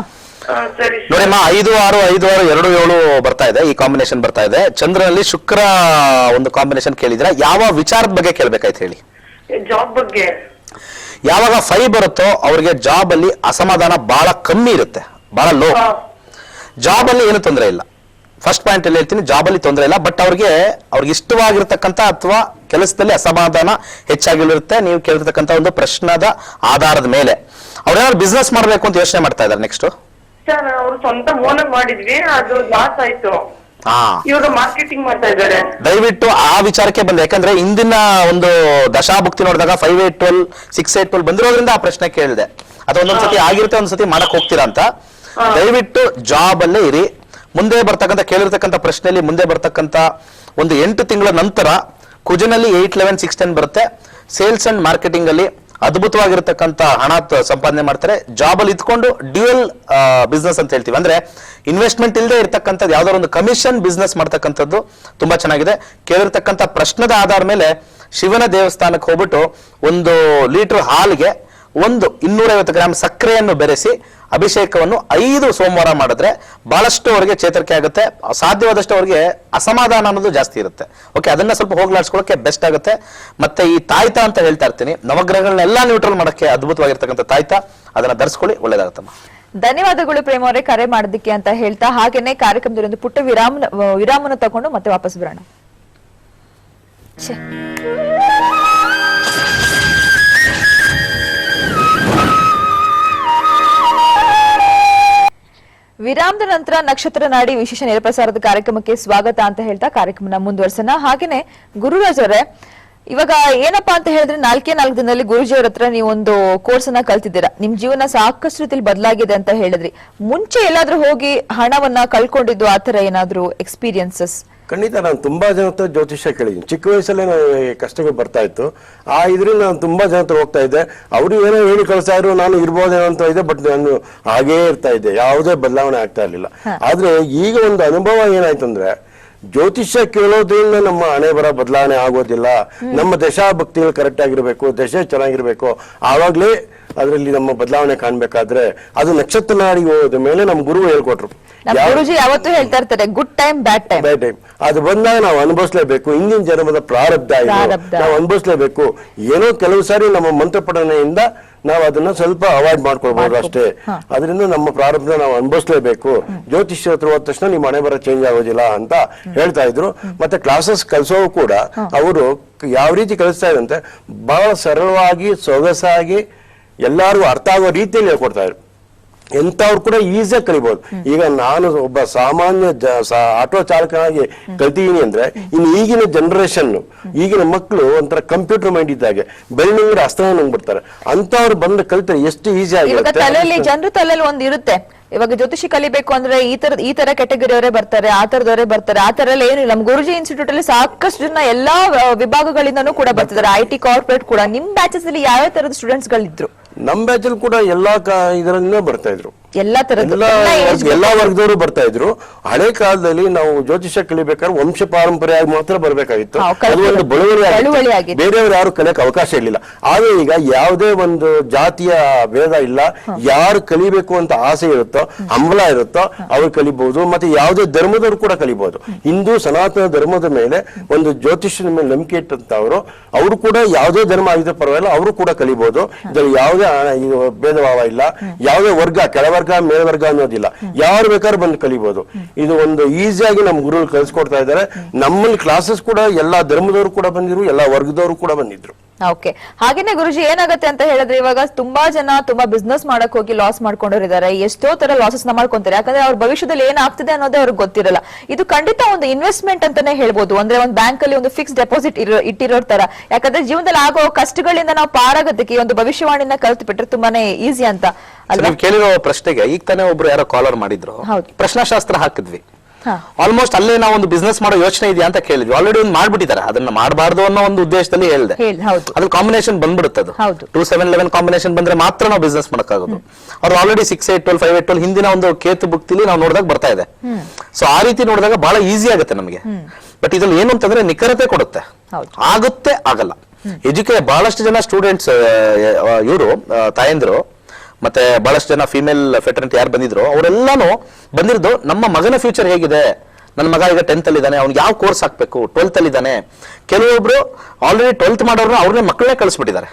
[SPEAKER 4] ಸರಿ
[SPEAKER 2] ನೋಡಿಮ್ಮ, 5-6-5-6-2-7 ಬರ್ತಾ ಇದೆ, ಈ ಕಾಂಬಿನೇಷನ್ ಬರ್ತಾ ಇದೆ. ಚಂದ್ರನಲ್ಲಿ ಶುಕ್ರ ಒಂದು ಕಾಂಬಿನೇಷನ್ ಕೇಳಿದ್ರೆ ಯಾವ ವಿಚಾರದ ಬಗ್ಗೆ ಕೇಳ್ಬೇಕಾಯ್ತು ಹೇಳಿ?
[SPEAKER 4] ಜಾಬ್ ಬಗ್ಗೆ.
[SPEAKER 2] ಯಾವಾಗ 5 ಬರುತ್ತೋ ಅವ್ರಿಗೆ ಜಾಬ್ ಅಲ್ಲಿ ಅಸಮಾಧಾನ ಬಹಳ ಕಮ್ಮಿ ಇರುತ್ತೆ, ಬಹಳ ಲೋ. ಜಾಬ್ ಅಲ್ಲಿ ಏನು ತೊಂದರೆ ಇಲ್ಲ. ಫಸ್ಟ್ ಪಾಯಿಂಟ್ ಅಲ್ಲಿ ಹೇಳ್ತೀನಿ, ಜಾಬ್ ಅಲ್ಲಿ ತೊಂದರೆ ಇಲ್ಲ. ಬಟ್ ಅವ್ರಿಗೆ ಇಷ್ಟವಾಗಿರ್ತಕ್ಕಂಥ ಅಥವಾ ಕೆಲಸದಲ್ಲಿ ಅಸಮಾಧಾನ ಹೆಚ್ಚಾಗಿರುತ್ತೆ. ನೀವು ಕೇಳಿರ್ತಕ್ಕಂಥ ಒಂದು ಪ್ರಶ್ನದ ಆಧಾರದ ಮೇಲೆ ಅವ್ರೇನಾದ್ರು ಬಿಸ್ನೆಸ್ ಮಾಡ್ಬೇಕು ಅಂತ ಯೋಚನೆ ಮಾಡ್ತಾ ಇದ್ದಾರೆ. ನೆಕ್ಸ್ಟ್
[SPEAKER 4] ಸರ್, ಅವ್ರು ಸ್ವಂತ ಓನರ್ ಮಾಡಿದ್ವಿ, ಅದು ಲಾಸ್ ಆಯ್ತು. ಇವಾಗ ಮಾರ್ಕೆಟಿಂಗ್ ಮಾಡ್ತಾ ಇದ್ದಾರೆ.
[SPEAKER 2] ದಯವಿಟ್ಟು ಆ ವಿಚಾರಕ್ಕೆ ಬಂದ, ಯಾಕಂದ್ರೆ ಇಂದಿನ ಒಂದು ದಶಾಭುಕ್ತಿ ನೋಡಿದಾಗ 5-8-12 6-8-12 ಬಂದಿರೋದ್ರಿಂದ ಆ ಪ್ರಶ್ನೆ ಕೇಳಿದೆ. ಅದು ಒಂದೊಂದ್ಸತಿ ಆಗಿರುತ್ತೆ, ಒಂದ್ಸತಿ ಮಾಡಕ್ ಹೋಗ್ತೀರಾ ಅಂತ. ದಯವಿಟ್ಟು ಜಾಬ್ ಅಲ್ಲೇ ಇರಿ. ಮುಂದೆ ಬರ್ತಕ್ಕಂಥ ಕೇಳಿರ್ತಕ್ಕಂಥ ಪ್ರಶ್ನೆಯಲ್ಲಿ ಮುಂದೆ ಬರ್ತಕ್ಕಂಥ ಒಂದು 8 ತಿಂಗಳ ನಂತರ ಕುಜನಲ್ಲಿ 8-11-6-10 ಬರುತ್ತೆ. ಸೇಲ್ಸ್ ಅಂಡ್ ಮಾರ್ಕೆಟಿಂಗ್ ಅಲ್ಲಿ ಅದ್ಭುತವಾಗಿರ್ತಕ್ಕಂಥ ಹಣ ಸಂಪಾದನೆ ಮಾಡ್ತಾರೆ. ಜಾಬ್ ಅಲ್ಲಿ ಇದ್ಕೊಂಡು ಡ್ಯೂಯಲ್ ಬಿಸ್ನೆಸ್ ಅಂತ ಹೇಳ್ತೀವಿ, ಅಂದ್ರೆ ಇನ್ವೆಸ್ಟ್ಮೆಂಟ್ ಇಲ್ಲದೆ ಇರ್ತಕ್ಕಂಥದ್ದು ಯಾವ್ದಾದ್ರು ಒಂದು ಕಮಿಷನ್ ಬಿಸ್ನೆಸ್ ಮಾಡ್ತಕ್ಕಂಥದ್ದು ತುಂಬಾ ಚೆನ್ನಾಗಿದೆ. ಕೇಳಿರ್ತಕ್ಕಂಥ ಪ್ರಶ್ನದ ಆಧಾರ ಮೇಲೆ ಶಿವನ ದೇವಸ್ಥಾನಕ್ಕೆ ಹೋಗ್ಬಿಟ್ಟು 1 ಲೀಟರ್ ಹಾಲಿಗೆ 250 ಗ್ರಾಮ್ ಸಕ್ಕರೆಯನ್ನು ಬೆರೆಸಿ ಅಭಿಷೇಕವನ್ನು 5 ಸೋಮವಾರ ಮಾಡಿದ್ರೆ ಬಹಳಷ್ಟು ಅವರಿಗೆ ಚೇತರಿಕೆ ಆಗುತ್ತೆ. ಸಾಧ್ಯವಾದಷ್ಟು ಅವರಿಗೆ ಅಸಮಾಧಾನ ಅನ್ನೋದು ಜಾಸ್ತಿ ಇರುತ್ತೆ. ಓಕೆ, ಅದನ್ನ ಸ್ವಲ್ಪ ಹೋಗ್ಲಾಡ್ಸ್ಕೊಳ್ಳೋಕೆ ಬೆಸ್ಟ್ ಆಗುತ್ತೆ. ಮತ್ತೆ ಈ ತಾಯ್ತ ಅಂತ ಹೇಳ್ತಾ ಇರ್ತೀನಿ, ನವಗ್ರಹಗಳನ್ನೆಲ್ಲ ನ್ಯೂಟ್ರಲ್ ಮಾಡಕ್ಕೆ ಅದ್ಭುತವಾಗಿರ್ತಕ್ಕಂಥ ತಾಯ್ತ, ಅದನ್ನ ಧರಿಸ್ಕೊಳ್ಳಿ, ಒಳ್ಳೇದಾಗುತ್ತಮ್ಮ.
[SPEAKER 1] ಧನ್ಯವಾದಗಳು ಪ್ರೇಮ ಅವರೇ ಕರೆ ಮಾಡೋದಕ್ಕೆ ಅಂತ ಹೇಳ್ತಾ, ಹಾಗೇನೆ ಕಾರ್ಯಕ್ರಮದಲ್ಲಿ ಒಂದು ಪುಟ್ಟ ವಿರಾಮನ ತಗೊಂಡು ಮತ್ತೆ ವಾಪಸ್ ಬರೋಣ. ವಿರಾಮದ ನಂತರ ನಕ್ಷತ್ರ ನಾಡಿ ವಿಶೇಷ ನೇರಪ್ರಸಾರದ ಕಾರ್ಯಕ್ರಮಕ್ಕೆ ಸ್ವಾಗತ ಅಂತ ಹೇಳ್ತಾ ಕಾರ್ಯಕ್ರಮನ ಮುಂದುವರ್ಸೋಣ. ಹಾಗೇನೆ ಗುರುರಾಜ್ ಅವರೇ, ಇವಾಗ ಏನಪ್ಪಾ ಅಂತ ಹೇಳಿದ್ರೆ 4 ದಿನದಲ್ಲಿ ಗುರುಜಿಯವರ ಹತ್ರ ನೀವು ಒಂದು ಕೋರ್ಸ್ ಅನ್ನ ಕಲ್ತಿದ್ದೀರಾ. ನಿಮ್ ಜೀವನ ಸಾಕಷ್ಟು ರೀತಿಯಲ್ಲಿ ಬದಲಾಗಿದೆ ಅಂತ ಹೇಳಿದ್ರಿ. ಮುಂಚೆ ಎಲ್ಲಾದ್ರೂ ಹೋಗಿ ಹಣವನ್ನ ಕಳ್ಕೊಂಡಿದ್ದು ಆತರ ಏನಾದ್ರೂ ಎಕ್ಸ್ಪೀರಿಯನ್ಸಸ್?
[SPEAKER 3] ಖಂಡಿತ, ನಾನು ತುಂಬಾ ಜನ ಹತ್ರ ಜ್ಯೋತಿಷ್ಯ ಕೇಳಿದ್ದೀನಿ. ಚಿಕ್ಕ ವಯಸ್ಸಲ್ಲೇ ಕಷ್ಟಗಳು ಬರ್ತಾ ಇತ್ತು. ಆ ಇದ್ರಿಂದ ನಾನು ತುಂಬಾ ಜನ ಹತ್ರ ಹೋಗ್ತಾ ಇದ್ದೆ. ಅವರು ಏನೋ ಹೇಳಿ ಕಳಿಸ್ತಾ ಇದ್ರು, ನಾನು ಇರ್ಬೋದೇನೋ ಅಂತ ಇದ್ದೆ. ಬಟ್ ನಾನು ಹಾಗೇ ಇರ್ತಾ ಇದ್ದೆ, ಯಾವುದೇ ಬದಲಾವಣೆ ಆಗ್ತಾ ಇರ್ಲಿಲ್ಲ. ಆದ್ರೆ ಈಗ ಒಂದು ಅನುಭವ ಏನಾಯ್ತು ಅಂದ್ರೆ, ಜ್ಯೋತಿಷ್ಯ ಕೇಳೋದ್ರಿಂದ ನಮ್ಮ ಹಣೆ ಬರ ಬದಲಾವಣೆ ಆಗೋದಿಲ್ಲ. ನಮ್ಮ ದಶಾಭಕ್ತಿಗಳು ಕರೆಕ್ಟ್ ಆಗಿರ್ಬೇಕು, ದಶೆ ಚೆನ್ನಾಗಿರ್ಬೇಕು. ಆವಾಗ್ಲೇ ಅದರಲ್ಲಿ ನಮ್ಮ ಬದಲಾವಣೆ ಕಾಣ್ಬೇಕಾದ್ರೆ ಅದು ನಕ್ಷತ್ರ ನಾಡಿಗೆ ಹೋದ ಮೇಲೆ ನಮ್ಮ ಗುರು ಹೇಳ್ಕೊಟ್ರು.
[SPEAKER 1] ಗುರುಜಿ ಯಾವತ್ತೂ ಹೇಳ್ತಾ ಇರ್ತಾರೆ, ಗುಡ್ ಟೈಮ್ ಬ್ಯಾಡ್ ಟೈಮ್.
[SPEAKER 3] ಅದು ಬಂದಾಗ ನಾವು ಅನುಭವಿಸ್ಲೇಬೇಕು. ಹಿಂದಿನ ಜನ್ಮದ ಪ್ರಾರಬ್ಧ ನಾವು ಅನುಭವಿಸ್ಲೇಬೇಕು. ಏನೋ ಕೆಲವು ಸಾರಿ ನಮ್ಮ ಮಂತ್ರ ಪಠಣೆಯಿಂದ ನಾವು ಅದನ್ನ ಸ್ವಲ್ಪ ಅವಾಯ್ಡ್ ಮಾಡ್ಕೊಳ್ಬಹುದು ಅಷ್ಟೇ. ಅದರಿಂದ ನಮ್ಮ ಪ್ರಾರಬ್ಧ ನಾವು ಅನುಭವಿಸ್ಲೇಬೇಕು. ಜ್ಯೋತಿಷ್ಯ ಹತ್ರ ಹೋದ ತಕ್ಷಣ ನಿಮ್ಮ ಹಣೆ ಬರ ಚೇಂಜ್ ಆಗೋದಿಲ್ಲ ಅಂತ ಹೇಳ್ತಾ ಇದ್ರು. ಮತ್ತೆ ಕ್ಲಾಸಸ್ ಕಲಿಸೋ ಕೂಡ ಅವರು ಯಾವ ರೀತಿ ಕಲಿಸ್ತಾ ಇದ್ರಂತೆ, ಬಹಳ ಸರಳವಾಗಿ ಸೊಗಸಾಗಿ ಎಲ್ಲರಿಗೂ ಅರ್ಥ ಆಗೋ ರೀತಿಯಲ್ಲಿ ಹೇಳ್ಕೊಡ್ತಾ ಇದ್ರು. ಎಂಥವ್ರು ಕೂಡ ಈಸಿಯಾಗಿ ಕಲಿಬಹುದು. ಈಗ ನಾನು ಒಬ್ಬ ಸಾಮಾನ್ಯ ಆಟೋ ಚಾಲಕನಾಗಿ ಕಲ್ತಿದ್ದೀನಿ ಅಂದ್ರೆ, ಇನ್ನು ಈಗಿನ ಜನರೇಷನ್, ಈಗಿನ ಮಕ್ಕಳು ಒಂಥರ ಕಂಪ್ಯೂಟರ್ ಮೈಂಡ್ ಇದ್ದಾಗೆ ಬೆಳ್ಳಿಂಗ್ರೆ ಅಸ್ತ್ರ ನುಂಗ್ಬಿಡ್ತಾರೆ. ಅಂತವ್ರು ಬಂದು ಕಲಿತಾರೆ ಎಷ್ಟು ಈಸಿ ಆಗಿರುತ್ತೆ.
[SPEAKER 1] ತಲೆಯಲ್ಲಿ ಜನರ ತಲೆಯಲ್ಲಿ ಒಂದು ಇರುತ್ತೆ, ಇವಾಗ ಜ್ಯೋತಿಷಿ ಕಲಿಬೇಕು ಅಂದ್ರೆ ಈ ತರ ಕೆಟಗರಿ ಅವರೇ ಬರ್ತಾರೆ, ಆ ತರದವರೇ ಬರ್ತಾರೆ. ಆ ತರ ಎಲ್ಲ ಏನಿಲ್ಲ. ನಮ್ ಗುರುಜಿ ಇನ್ಸ್ಟಿಟ್ಯೂಟ್ ಅಲ್ಲಿ ಸಾಕಷ್ಟು ಜನ ಎಲ್ಲಾ ವಿಭಾಗಗಳಿಂದನೂ ಕೂಡ ಬರ್ತಿದ್ದಾರೆ, IT ಕಾರ್ಪೊರೇಟ್ ಕೂಡ. ನಿಮ್ ಬ್ಯಾಚಸ್ ಅಲ್ಲಿ ಯಾವ ತರದ ಸ್ಟೂಡೆಂಟ್ಸ್ ಗಳಿದ್ರು?
[SPEAKER 3] ನಮ್ ಬ್ಯಾಚ್ ಅಲ್ಲಿ ಕೂಡ ಎಲ್ಲಾ ಇದರಿಂದ ಬರ್ತಾ ಇದ್ರು,
[SPEAKER 1] ಎಲ್ಲಾ ತರದ
[SPEAKER 3] ಎಲ್ಲಾ ವರ್ಗದವರು ಬರ್ತಾ ಇದ್ರು. ಹಳೆ ಕಾಲದಲ್ಲಿ ನಾವು ಜ್ಯೋತಿಷ್ಯ ಕಲಿಬೇಕಾದ್ರೆ ವಂಶ ಪಾರಂಪರ್ಯವಾಗಿ ಮಾತ್ರ ಬರ್ಬೇಕಾಗಿತ್ತು. ಅದು ಒಂದು ಬಳುವಳಿ ಆಗಿದೆ, ಬೇರೆಯವರು ಯಾರು ಕಲಿಯಕ್ಕೆ ಅವಕಾಶ ಇರಲಿಲ್ಲ. ಆದ್ರೆ ಈಗ ಯಾವುದೇ ಒಂದು ಜಾತಿಯ ಭೇದ ಇಲ್ಲ. ಯಾರು ಕಲಿಬೇಕು ಅಂತ ಆಸೆ ಇರುತ್ತೋ, ಹಂಬಲ ಇರುತ್ತೋ ಅವ್ರು ಕಲಿಬಹುದು. ಮತ್ತೆ ಯಾವುದೇ ಧರ್ಮದವರು ಕೂಡ ಕಲಿಬಹುದು. ಹಿಂದೂ ಸನಾತನ ಧರ್ಮದ ಮೇಲೆ ಒಂದು ಜ್ಯೋತಿಷ್ಯದ ಮೇಲೆ ನಂಬಿಕೆ ಇಟ್ಟಂತವರು, ಅವರು ಕೂಡ ಯಾವುದೇ ಧರ್ಮ ಆಗಿದ್ದ ಪರವಾಗಿಲ್ಲ, ಅವರು ಕೂಡ ಕಲಿಬಹುದು. ಇದರಲ್ಲಿ ಯಾವುದೇ ಭೇದ ಭಾವ ಇಲ್ಲ. ಯಾವುದೇ ವರ್ಗ, ಕೆಳವರ್ಗ ಮೇಲ್ವರ್ಗ ಅನ್ನೋದಿಲ್ಲ. ಯಾರು ಬೇಕಾದ್ರೂ ಬಂದು ಕಲಿಬಹುದು. ಇದು ಒಂದು ಈಸಿಯಾಗಿ ನಮ್ಮ ಗುರುಗಳು ಕಲಿಸ್ಕೊಡ್ತಾ ಇದ್ದಾರೆ. ನಮ್ಮಲ್ಲಿ ಕ್ಲಾಸಸ್ ಕೂಡ ಎಲ್ಲಾ ಧರ್ಮದವರು ಕೂಡ ಬಂದಿದ್ರು, ಎಲ್ಲಾ ವರ್ಗದವರು ಕೂಡ ಬಂದಿದ್ರು.
[SPEAKER 1] ಓಕೆ, ಹಾಗೇನೆ ಗುರುಜಿ ಏನಾಗುತ್ತೆ ಅಂತ ಹೇಳಿದ್ರೆ, ಇವಾಗ ತುಂಬಾ ಜನ ತುಂಬಾ ಬಿಸ್ನೆಸ್ ಮಾಡಕ್ ಹೋಗಿ ಲಾಸ್ ಮಾಡ್ಕೊಂಡಿದ್ದಾರೆ. ಎಷ್ಟೋ ತರ ಲಾಸಸ್ ನ ಮಾಡ್ಕೊಂತಾರೆ. ಯಾಕಂದ್ರೆ ಅವ್ರ ಭವಿಷ್ಯದಲ್ಲಿ ಏನಾಗ್ತಿದೆ ಅನ್ನೋದೇ ಅವ್ರಿಗೆ ಗೊತ್ತಿರಲ್ಲ. ಇದು ಖಂಡಿತ ಒಂದು ಇನ್ವೆಸ್ಟ್ಮೆಂಟ್ ಅಂತಾನೆ ಹೇಳ್ಬೋದು. ಅಂದ್ರೆ ಒಂದು ಬ್ಯಾಂಕ್ ಅಲ್ಲಿ ಒಂದು ಫಿಕ್ಸ್ ಡೆಪಾಸಿಟ್ ಇಟ್ಟಿರೋ ತರ. ಯಾಕಂದ್ರೆ ಜೀವನದಲ್ಲಿ ಆಗೋ ಕಷ್ಟಗಳಿಂದ ನಾವು ಪಾರಾಗೋದಕ್ಕೆ ಈ ಒಂದು ಭವಿಷ್ಯವಾಣಿನ ಕಲ್ತು ಬಿಟ್ರೆ ತುಂಬಾನೇ ಈಸಿ ಅಂತ.
[SPEAKER 2] ನೀವು ಕೇಳಿರೋ ಪ್ರಶ್ನೆಗೆ ಈಗ ತಾನೇ ಒಬ್ರು ಯಾರೋ ಕಾಲರ್ ಮಾಡಿದ್ರು, ಪ್ರಶ್ನಾಶಾಸ್ತ್ರ ಹಾಕಿದ್ವಿ. ಆಲ್ಮೋಸ್ಟ್ ಅಲ್ಲೇ ನಾವು ಒಂದು ಬಿಸ್ನೆಸ್ ಮಾಡೋ ಯೋಚನೆ ಇದೆಯಾ ಅಂತ ಕೇಳಿದ್ವಿ. ಆಲ್ರೆಡಿ ಒಂದು ಮಾಡ್ಬಿಟ್ಟಿದ್ದಾರೆ, ಅದನ್ನ ಮಾಡಬಾರ್ದು ಅನ್ನೋ ಒಂದು ಉದ್ದೇಶದಲ್ಲಿ ಹೇಳಿದೆ. ಅದ್ರ ಕಾಂಬಿನೇಷನ್ ಬಂದ್ಬಿಡುತ್ತೆ, ಅದು 2-7-11 ಕಾಂಬಿನೇಷನ್ ಬಂದ್ರೆ ಮಾತ್ರ ನಾವು ಬಿಸ್ನೆಸ್ ಮಾಡಕ್ಕಾಗೋದು. ಅವ್ರು ಆಲ್ರೆಡಿ 6-8-12 5-8-12 ಹಿಂದಿನ ಒಂದು ಕೇತು ಭುಕ್ತಿಲಿ ನಾವು ನೋಡಿದಾಗ ಬರ್ತಾ ಇದೆ. ಸೊ ಆ ರೀತಿ ನೋಡಿದಾಗ ಬಹಳ ಈಸಿ ಆಗುತ್ತೆ ನಮಗೆ. ಬಟ್ ಇದ್ರಲ್ಲಿ ಏನು ಅಂತಂದ್ರೆ ನಿಖರತೆ ಕೊಡುತ್ತೆ, ಆಗುತ್ತೆ ಆಗಲ್ಲ. ಬಹಳಷ್ಟು ಜನ ಸ್ಟೂಡೆಂಟ್ಸ್ ಇವರು ತಾಯಂದ್ರು ಮತ್ತೆ ಬಹಳಷ್ಟು ಜನ ಫಿಮೇಲ್ ಫೆಟರ್ನಿಟಿ ಯಾರು ಬಂದಿದ್ರು ಅವರೆಲ್ಲಾನು ಬಂದಿರೋದು ನಮ್ಮ ಮಗನ ಫ್ಯೂಚರ್ ಹೇಗಿದೆ, ನನ್ನ ಮಗ ಈಗ 10th ಅಲ್ಲಿ ಇದ್ದಾನೆ, ಅವ್ನಿಗೆ ಯಾವ ಕೋರ್ಸ್ ಹಾಕ್ಬೇಕು, 12th ಅಲ್ಲಿ ಇದ್ದಾನೆ. ಕೆಲವೊಬ್ರು ಆಲ್ರೆಡಿ 12th ಮಾಡೋರು ಅವ್ರನ್ನೇ ಮಕ್ಕಳನ್ನೇ ಕಳಿಸ್ಬಿಟ್ಟಿದ್ದಾರೆ,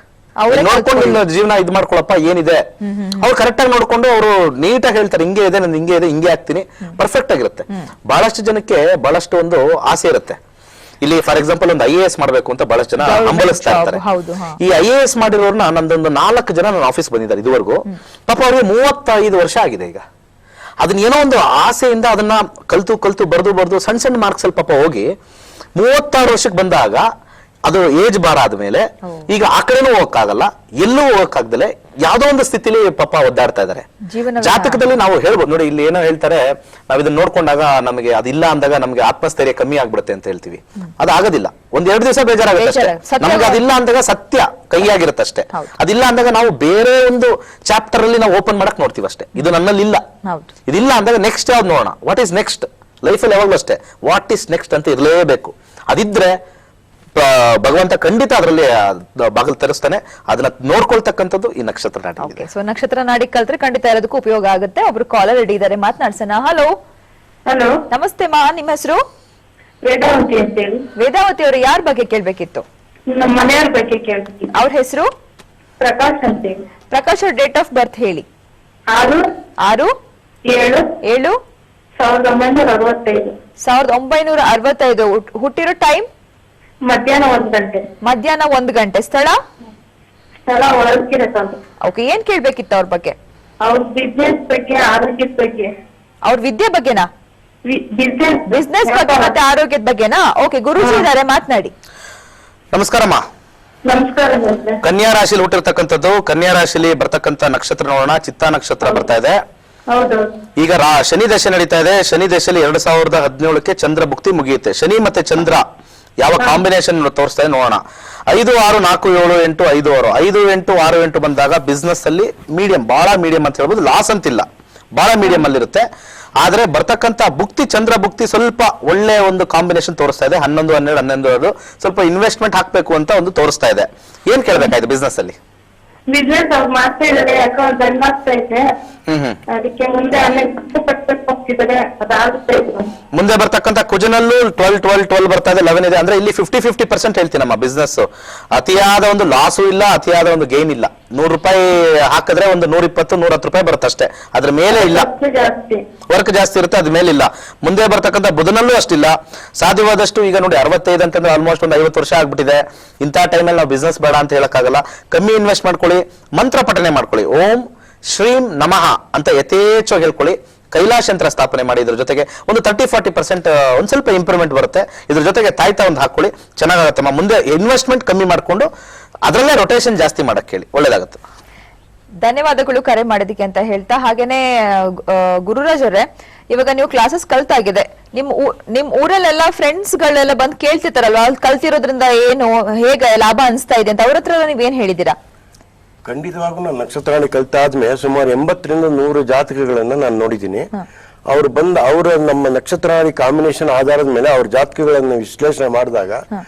[SPEAKER 2] ನೋಡ್ಕೊಂಡು ನಿನ್ನ ಜೀವನ ಇದು ಮಾಡ್ಕೊಳಪ್ಪ ಏನಿದೆ. ಅವ್ರು ಕರೆಕ್ಟ್ ಆಗಿ ನೋಡ್ಕೊಂಡು ಅವರು ನೀಟಾಗಿ ಹೇಳ್ತಾರೆ, ಹಿಂಗೆ ಇದೆ ನಂದು, ಹಿಂಗೆ ಇದೆ, ಹಿಂಗೆ ಆಗ್ತೀನಿ, ಪರ್ಫೆಕ್ಟ್ ಆಗಿರುತ್ತೆ. ಬಹಳಷ್ಟು ಜನಕ್ಕೆ ಬಹಳಷ್ಟು ಒಂದು ಆಸೆ ಇರುತ್ತೆ. ಇಲ್ಲಿ ಫಾರ್ ಎಕ್ಸಾಂಪಲ್ ಒಂದು IAS ಮಾಡ್ಬೇಕು ಅಂತ ಬಹಳಷ್ಟು ಜನ ಹಂಬಲಿಸ್ತಾ ಇರ್ತಾರೆ. ಈ IAS ಮಾಡಿರೋರ್ನ ನಂದೊಂದು 4 ಜನ ನನ್ನ ಆಫೀಸ್ ಬಂದಿದ್ದಾರೆ ಇದುವರೆಗೂ. ಪಾಪ ಅವ್ರಿಗೆ 35 ವರ್ಷ ಆಗಿದೆ. ಈಗ ಅದನ್ನ ಏನೋ ಒಂದು ಆಸೆಯಿಂದ ಅದನ್ನ ಕಲ್ತು ಬರ್ದು ಸಣ್ಣ ಮಾರ್ಕ್ಸ್ ಅಲ್ಲಿ ಪಾಪ ಹೋಗಿ 36 ವರ್ಷಕ್ಕೆ ಬಂದಾಗ ಅದು ಏಜ್ ಬಾರ ಆದ್ಮೇಲೆ ಈಗ ಆ ಕಡೆನೂ ಹೋಗಕ್ಕಾಗಲ್ಲ, ಎಲ್ಲೂ ಹೋಗಕ್ಕಾಗ್ದಲೆ ಯಾವ್ದೋ ಒಂದು ಸ್ಥಿತಿಲಿ ಪಾಪ ಒದ್ದಾಡ್ತಾ ಇದಾರೆ. ಜಾತಕದಲ್ಲಿ ನಾವು ಹೇಳ್ಬೋದು ನೋಡಿ, ಇಲ್ಲಿ ಏನೋ ಹೇಳ್ತಾರೆ, ನಾವ್ ಇದನ್ನ ನೋಡ್ಕೊಂಡಾಗ ನಮಗೆ ಅದಿಲ್ಲ ಅಂದಾಗ ನಮ್ಗೆ ಆತ್ಮಸ್ಥೈರ್ಯ ಕಮ್ಮಿ ಆಗ್ಬಿಡುತ್ತೆ ಅಂತ ಹೇಳ್ತೀವಿ. ಅದಾಗೋದಿಲ್ಲ, 1-2 ದಿವಸ ಬೇಜಾರಾಗುತ್ತೆ ಅಷ್ಟೇ. ನಮ್ಗೆ ಅದಿಲ್ಲ ಅಂದಾಗ ಸತ್ಯ ಕೈಯಾಗಿರುತ್ತೆ ಅಷ್ಟೇ. ಅದಿಲ್ಲ ಅಂದಾಗ ನಾವು ಬೇರೆ ಒಂದು ಚಾಪ್ಟರ್ ಅಲ್ಲಿ ನಾವು ಓಪನ್ ಮಾಡಕ್ ನೋಡ್ತೀವಿ ಅಷ್ಟೇ. ಇದು ನನ್ನಲ್ಲಿ ಇಲ್ಲ, ಇದಿಲ್ಲ ಅಂದಾಗ ನೆಕ್ಸ್ಟ್ ಯಾವ್ದು ನೋಡೋಣ, ವಾಟ್ ಈಸ್ ನೆಕ್ಸ್ಟ್. ಲೈಫಲ್ಲಿ ಯಾವಾಗ್ಲೂ ಅಷ್ಟೇ, ವಾಟ್ ಈಸ್ ನೆಕ್ಸ್ಟ್ ಅಂತ ಇರಲೇಬೇಕು. ಅದಿದ್ರೆ ಭಗವಂತ ಖಂಡಿತ ಅದರಲ್ಲಿ ಬಾಗಿಲು ತೆರೆಸ್ತಾನೆ. ಅದನ್ನ ನೋಡ್ಕೊಳ್ತಕ್ಕಂಥದ್ದು ಈ ನಕ್ಷತ್ರ ನಾಡಿ.
[SPEAKER 1] ಸೊ ನಕ್ಷತ್ರ ನಾಡಿ ಕಲ್ತ್ರೆ ಖಂಡಿತ ಇರೋದಕ್ಕೂ ಉಪಯೋಗ ಆಗುತ್ತೆ. ಒಬ್ರು ಕಾಲರ್ ರೆಡಿ ಇದ್ದಾರೆ, ಮಾತನಾಡ್ಸೋಣ. ಹಲೋ
[SPEAKER 4] ಹಲೋ,
[SPEAKER 1] ನಮಸ್ತೆ ಮಾ, ನಿಮ್ಮ ಹೆಸರು?
[SPEAKER 4] ವೇದಾವತಿ ಅಂತ ಹೇಳಿ.
[SPEAKER 1] ವೇದಾವತಿ ಅವರು ಯಾರ ಬಗ್ಗೆ ಕೇಳ್ಬೇಕಿತ್ತು?
[SPEAKER 4] ನಮ್ಮ ಮನೆಯವ್ರ ಬಗ್ಗೆ ಕೇಳ್ಬೇಕಿತ್ತು.
[SPEAKER 1] ಅವ್ರ ಹೆಸರು?
[SPEAKER 4] ಪ್ರಕಾಶ್ ಅಂತ ಹೇಳಿ.
[SPEAKER 1] ಪ್ರಕಾಶ್ ಅವ್ರ ಡೇಟ್ ಆಫ್ ಬರ್ತ್ ಹೇಳಿ.
[SPEAKER 4] 6/7/1965.
[SPEAKER 1] 1965. ಹುಟ್ಟಿರೋ ಟೈಮ್?
[SPEAKER 4] ಮಧ್ಯಾಹ್ನ 1 ಗಂಟೆ.
[SPEAKER 1] ಮಧ್ಯಾಹ್ನ 1 ಗಂಟೆ. ಸ್ಥಳ
[SPEAKER 4] ಹೊರಡ್ಕಿರ.
[SPEAKER 1] ಓಕೆ, ಏನ್ ಕೇಳ್ಬೇಕಿತ್ತು ಅವ್ರ ಬಗ್ಗೆ?
[SPEAKER 4] ಅವ್ರ ಬಿಸ್ನೆಸ್ ಬಗ್ಗೆ, ಆರೋಗ್ಯದ ಬಗ್ಗೆ.
[SPEAKER 1] ಅವ್ರ ವಿದ್ಯೆ ಬಗ್ಗೆನಾ? ಬಿಸ್ನೆಸ್ ಬಗ್ಗೆ ಮತ್ತೆ ಆರೋಗ್ಯದ ಬಗ್ಗೆನಾ? ಓಕೆ, ಗುರುಜಿ ಇದಾರೆ, ಮಾತನಾಡಿ.
[SPEAKER 2] ನಮಸ್ಕಾರಮ್ಮ.
[SPEAKER 4] ನಮಸ್ಕಾರ.
[SPEAKER 2] ಕನ್ಯಾ ರಾಶಿಲಿ ಹುಟ್ಟಿರ್ತಕ್ಕಂಥದ್ದು. ಕನ್ಯಾ ರಾಶಿಲಿ ಬರ್ತಕ್ಕಂಥ ನಕ್ಷತ್ರ ನೋಡೋಣ. ಚಿತ್ತಾ ನಕ್ಷತ್ರ ಬರ್ತಾ ಇದೆ. ಈಗ ಶನಿ ದಶೆ ನಡೀತಾ ಇದೆ. ಶನಿ ದಶೆಯಲ್ಲಿ 2017ಕ್ಕೆ ಚಂದ್ರ ಭುಕ್ತಿ ಮುಗಿಯುತ್ತೆ. ಶನಿ ಮತ್ತೆ ಚಂದ್ರ ಯಾವ ಕಾಂಬಿನೇಷನ್ ತೋರಿಸ್ತಾ ಇದೆ ನೋಡೋಣ. 5, 6, 4, 7, 8, 5, 6. 5, 8, 6, 8 ಬಂದಾಗ ಬಿಸ್ನೆಸ್ ಅಲ್ಲಿ ಮೀಡಿಯಂ, ಬಹಳ ಮೀಡಿಯಂ ಅಂತ ಹೇಳ್ಬೋದು. ಲಾಸ್ ಅಂತಿಲ್ಲ, ಬಹಳ ಮೀಡಿಯಂ ಅಲ್ಲಿ ಇರುತ್ತೆ. ಆದ್ರೆ ಬರ್ತಕ್ಕಂಥ ಭುಕ್ತಿ, ಚಂದ್ರ ಭುಕ್ತಿ ಸ್ವಲ್ಪ ಒಳ್ಳೆ ಒಂದು ಕಾಂಬಿನೇಷನ್ ತೋರಿಸ್ತಾ ಇದೆ. 11, 12, 11 ಸ್ವಲ್ಪ ಇನ್ವೆಸ್ಟ್ಮೆಂಟ್ ಹಾಕ್ಬೇಕು ಅಂತ ಒಂದು ತೋರಿಸ್ತಾ ಇದೆ. ಏನ್ ಕೇಳ್ಬೇಕಾಯ್ತು ಬಿಸ್ನೆಸ್ ಅಲ್ಲಿ?
[SPEAKER 4] ಬಿಸ್ನೆಸ್ ಅವ್ರು ಮಾಡ್ತಾ ಇದಾರೆ, ಯಾಕೋ ದಂಡ ಆಗ್ತಾ ಇದೆ. ಅದಕ್ಕೆ ಮುಂದೆ ಹೋಗ್ತಿದ್ದಾರೆ, ಅದಾಗುತ್ತೆ.
[SPEAKER 2] ಮುಂದೆ ಬರ್ತಕ್ಕಂಥ ಕುಜನಲ್ಲೂ 12 ಬರ್ತಾ ಇದೆ, 11 ಇದೆ. ಅಂದ್ರೆ ಇಲ್ಲಿ 50-50% ಹೇಳ್ತೀನಮ್ಮ ಬಿಸ್ನೆಸ್. ಅತಿಯಾದ ಒಂದು ಲಾಸು ಇಲ್ಲ, ಅತಿಯಾದ ಒಂದು ಗೇನ್ ಇಲ್ಲ. 100 ರೂಪಾಯಿ ಹಾಕಿದ್ರೆ ಒಂದು 120-110 ರೂಪಾಯಿ ಬರುತ್ತೆ ಅಷ್ಟೇ, ಅದ್ರ ಮೇಲೆ ಇಲ್ಲ. ವರ್ಕ್ ಜಾಸ್ತಿ ಇರುತ್ತೆ, ಅದ್ರ ಮೇಲೆ ಇಲ್ಲ. ಮುಂದೆ ಬರ್ತಕ್ಕಂಥ ಬುಧನಲ್ಲೂ ಅಷ್ಟಿಲ್ಲ. ಸಾಧ್ಯವಾದಷ್ಟು ಈಗ ನೋಡಿ 65 ಅಂತಂದ್ರೆ ಆಲ್ಮೋಸ್ಟ್ ಒಂದು 50 ವರ್ಷ ಆಗ್ಬಿಟ್ಟಿದೆ. ಇಂಥ ಟೈಮಲ್ಲಿ ನಾವು ಬಿಸ್ನೆಸ್ ಬೇಡ ಅಂತ ಹೇಳಕ್ಕಾಗಲ್ಲ. ಕಮ್ಮಿ ಇನ್ವೆಸ್ಟ್ ಮಾಡ್ಕೊಳ್ಳಿ, ಮಂತ್ರ ಪಠನೆ ಮಾಡ್ಕೊಳ್ಳಿ. ಓಂ ಶ್ರೀಂ ನಮಃ ಅಂತ ಯಥೇಚ್ಛವಾಗಿ ಹೇಳ್ಕೊಳ್ಳಿ. ಕೈಲಾಶ ಯಂತ್ರ ಸ್ಥಾಪನೆ ಮಾಡಿ. ಇದ್ರ ಜೊತೆಗೆ ಒಂದು 30-40% ಒಂದ್ ಸ್ವಲ್ಪ ಇಂಪ್ರೂವ್ಮೆಂಟ್ ಬರುತ್ತೆ. ಇದ್ರ ಜೊತೆಗೆ ತಾಯ್ತಾ ಒಂದು ಹಾಕೊಳ್ಳಿ, ಚೆನ್ನಾಗಾಗತ್ತಮ್ಮ. ಮುಂದೆ ಇನ್ವೆಸ್ಟ್ಮೆಂಟ್ ಕಮ್ಮಿ ಮಾಡ್ಕೊಂಡು ಅದರಲ್ಲೇ ರೊಟೇಷನ್ ಜಾಸ್ತಿ ಮಾಡಕ್ ಹೇಳಿ, ಒಳ್ಳೇದಾಗುತ್ತೆ.
[SPEAKER 1] ಧನ್ಯವಾದಗಳು ಕರೆ ಮಾಡೋದಕ್ಕೆ ಅಂತ ಹೇಳ್ತಾ, ಹಾಗೇನೆ ಗುರುರಾಜ್ ಅವರೇ, ಇವಾಗ ನೀವು ಕ್ಲಾಸಸ್ ಕಲ್ತಾಗಿದೆ, ನಿಮ್ ಊರಲ್ಲೆಲ್ಲ ಫ್ರೆಂಡ್ಸ್ ಗಳೆಲ್ಲ ಬಂದು ಕೇಳ್ತಿರ್ತಾರಲ್ವಾ, ಅಲ್ಲಿ ಕಲ್ತಿರೋದ್ರಿಂದ ಏನು, ಹೇಗೆ ಲಾಭ ಅನಿಸ್ತಾ ಇದೆ ಅಂತ ಅವ್ರ ಹತ್ರ ನೀವೇನ್ ಹೇಳಿದೀರಾ?
[SPEAKER 3] ಖಂಡಿತವಾಗೂ ನಾನು ನಕ್ಷತ್ರಾಣಿ ಕಲ್ತಾದ್ಮೇಲೆ ಸುಮಾರು 80-100 ಜಾತಕಗಳನ್ನ ನಾನು ನೋಡಿದ್ದೀನಿ. ಅವ್ರು ಬಂದು ನಮ್ಮ ನಕ್ಷತ್ರಾಣಿ ಕಾಂಬಿನೇಷನ್ ಆಧಾರದ ಮೇಲೆ ಅವ್ರ ಜಾತಕಗಳನ್ನ ವಿಶ್ಲೇಷಣೆ ಮಾಡಿದಾಗ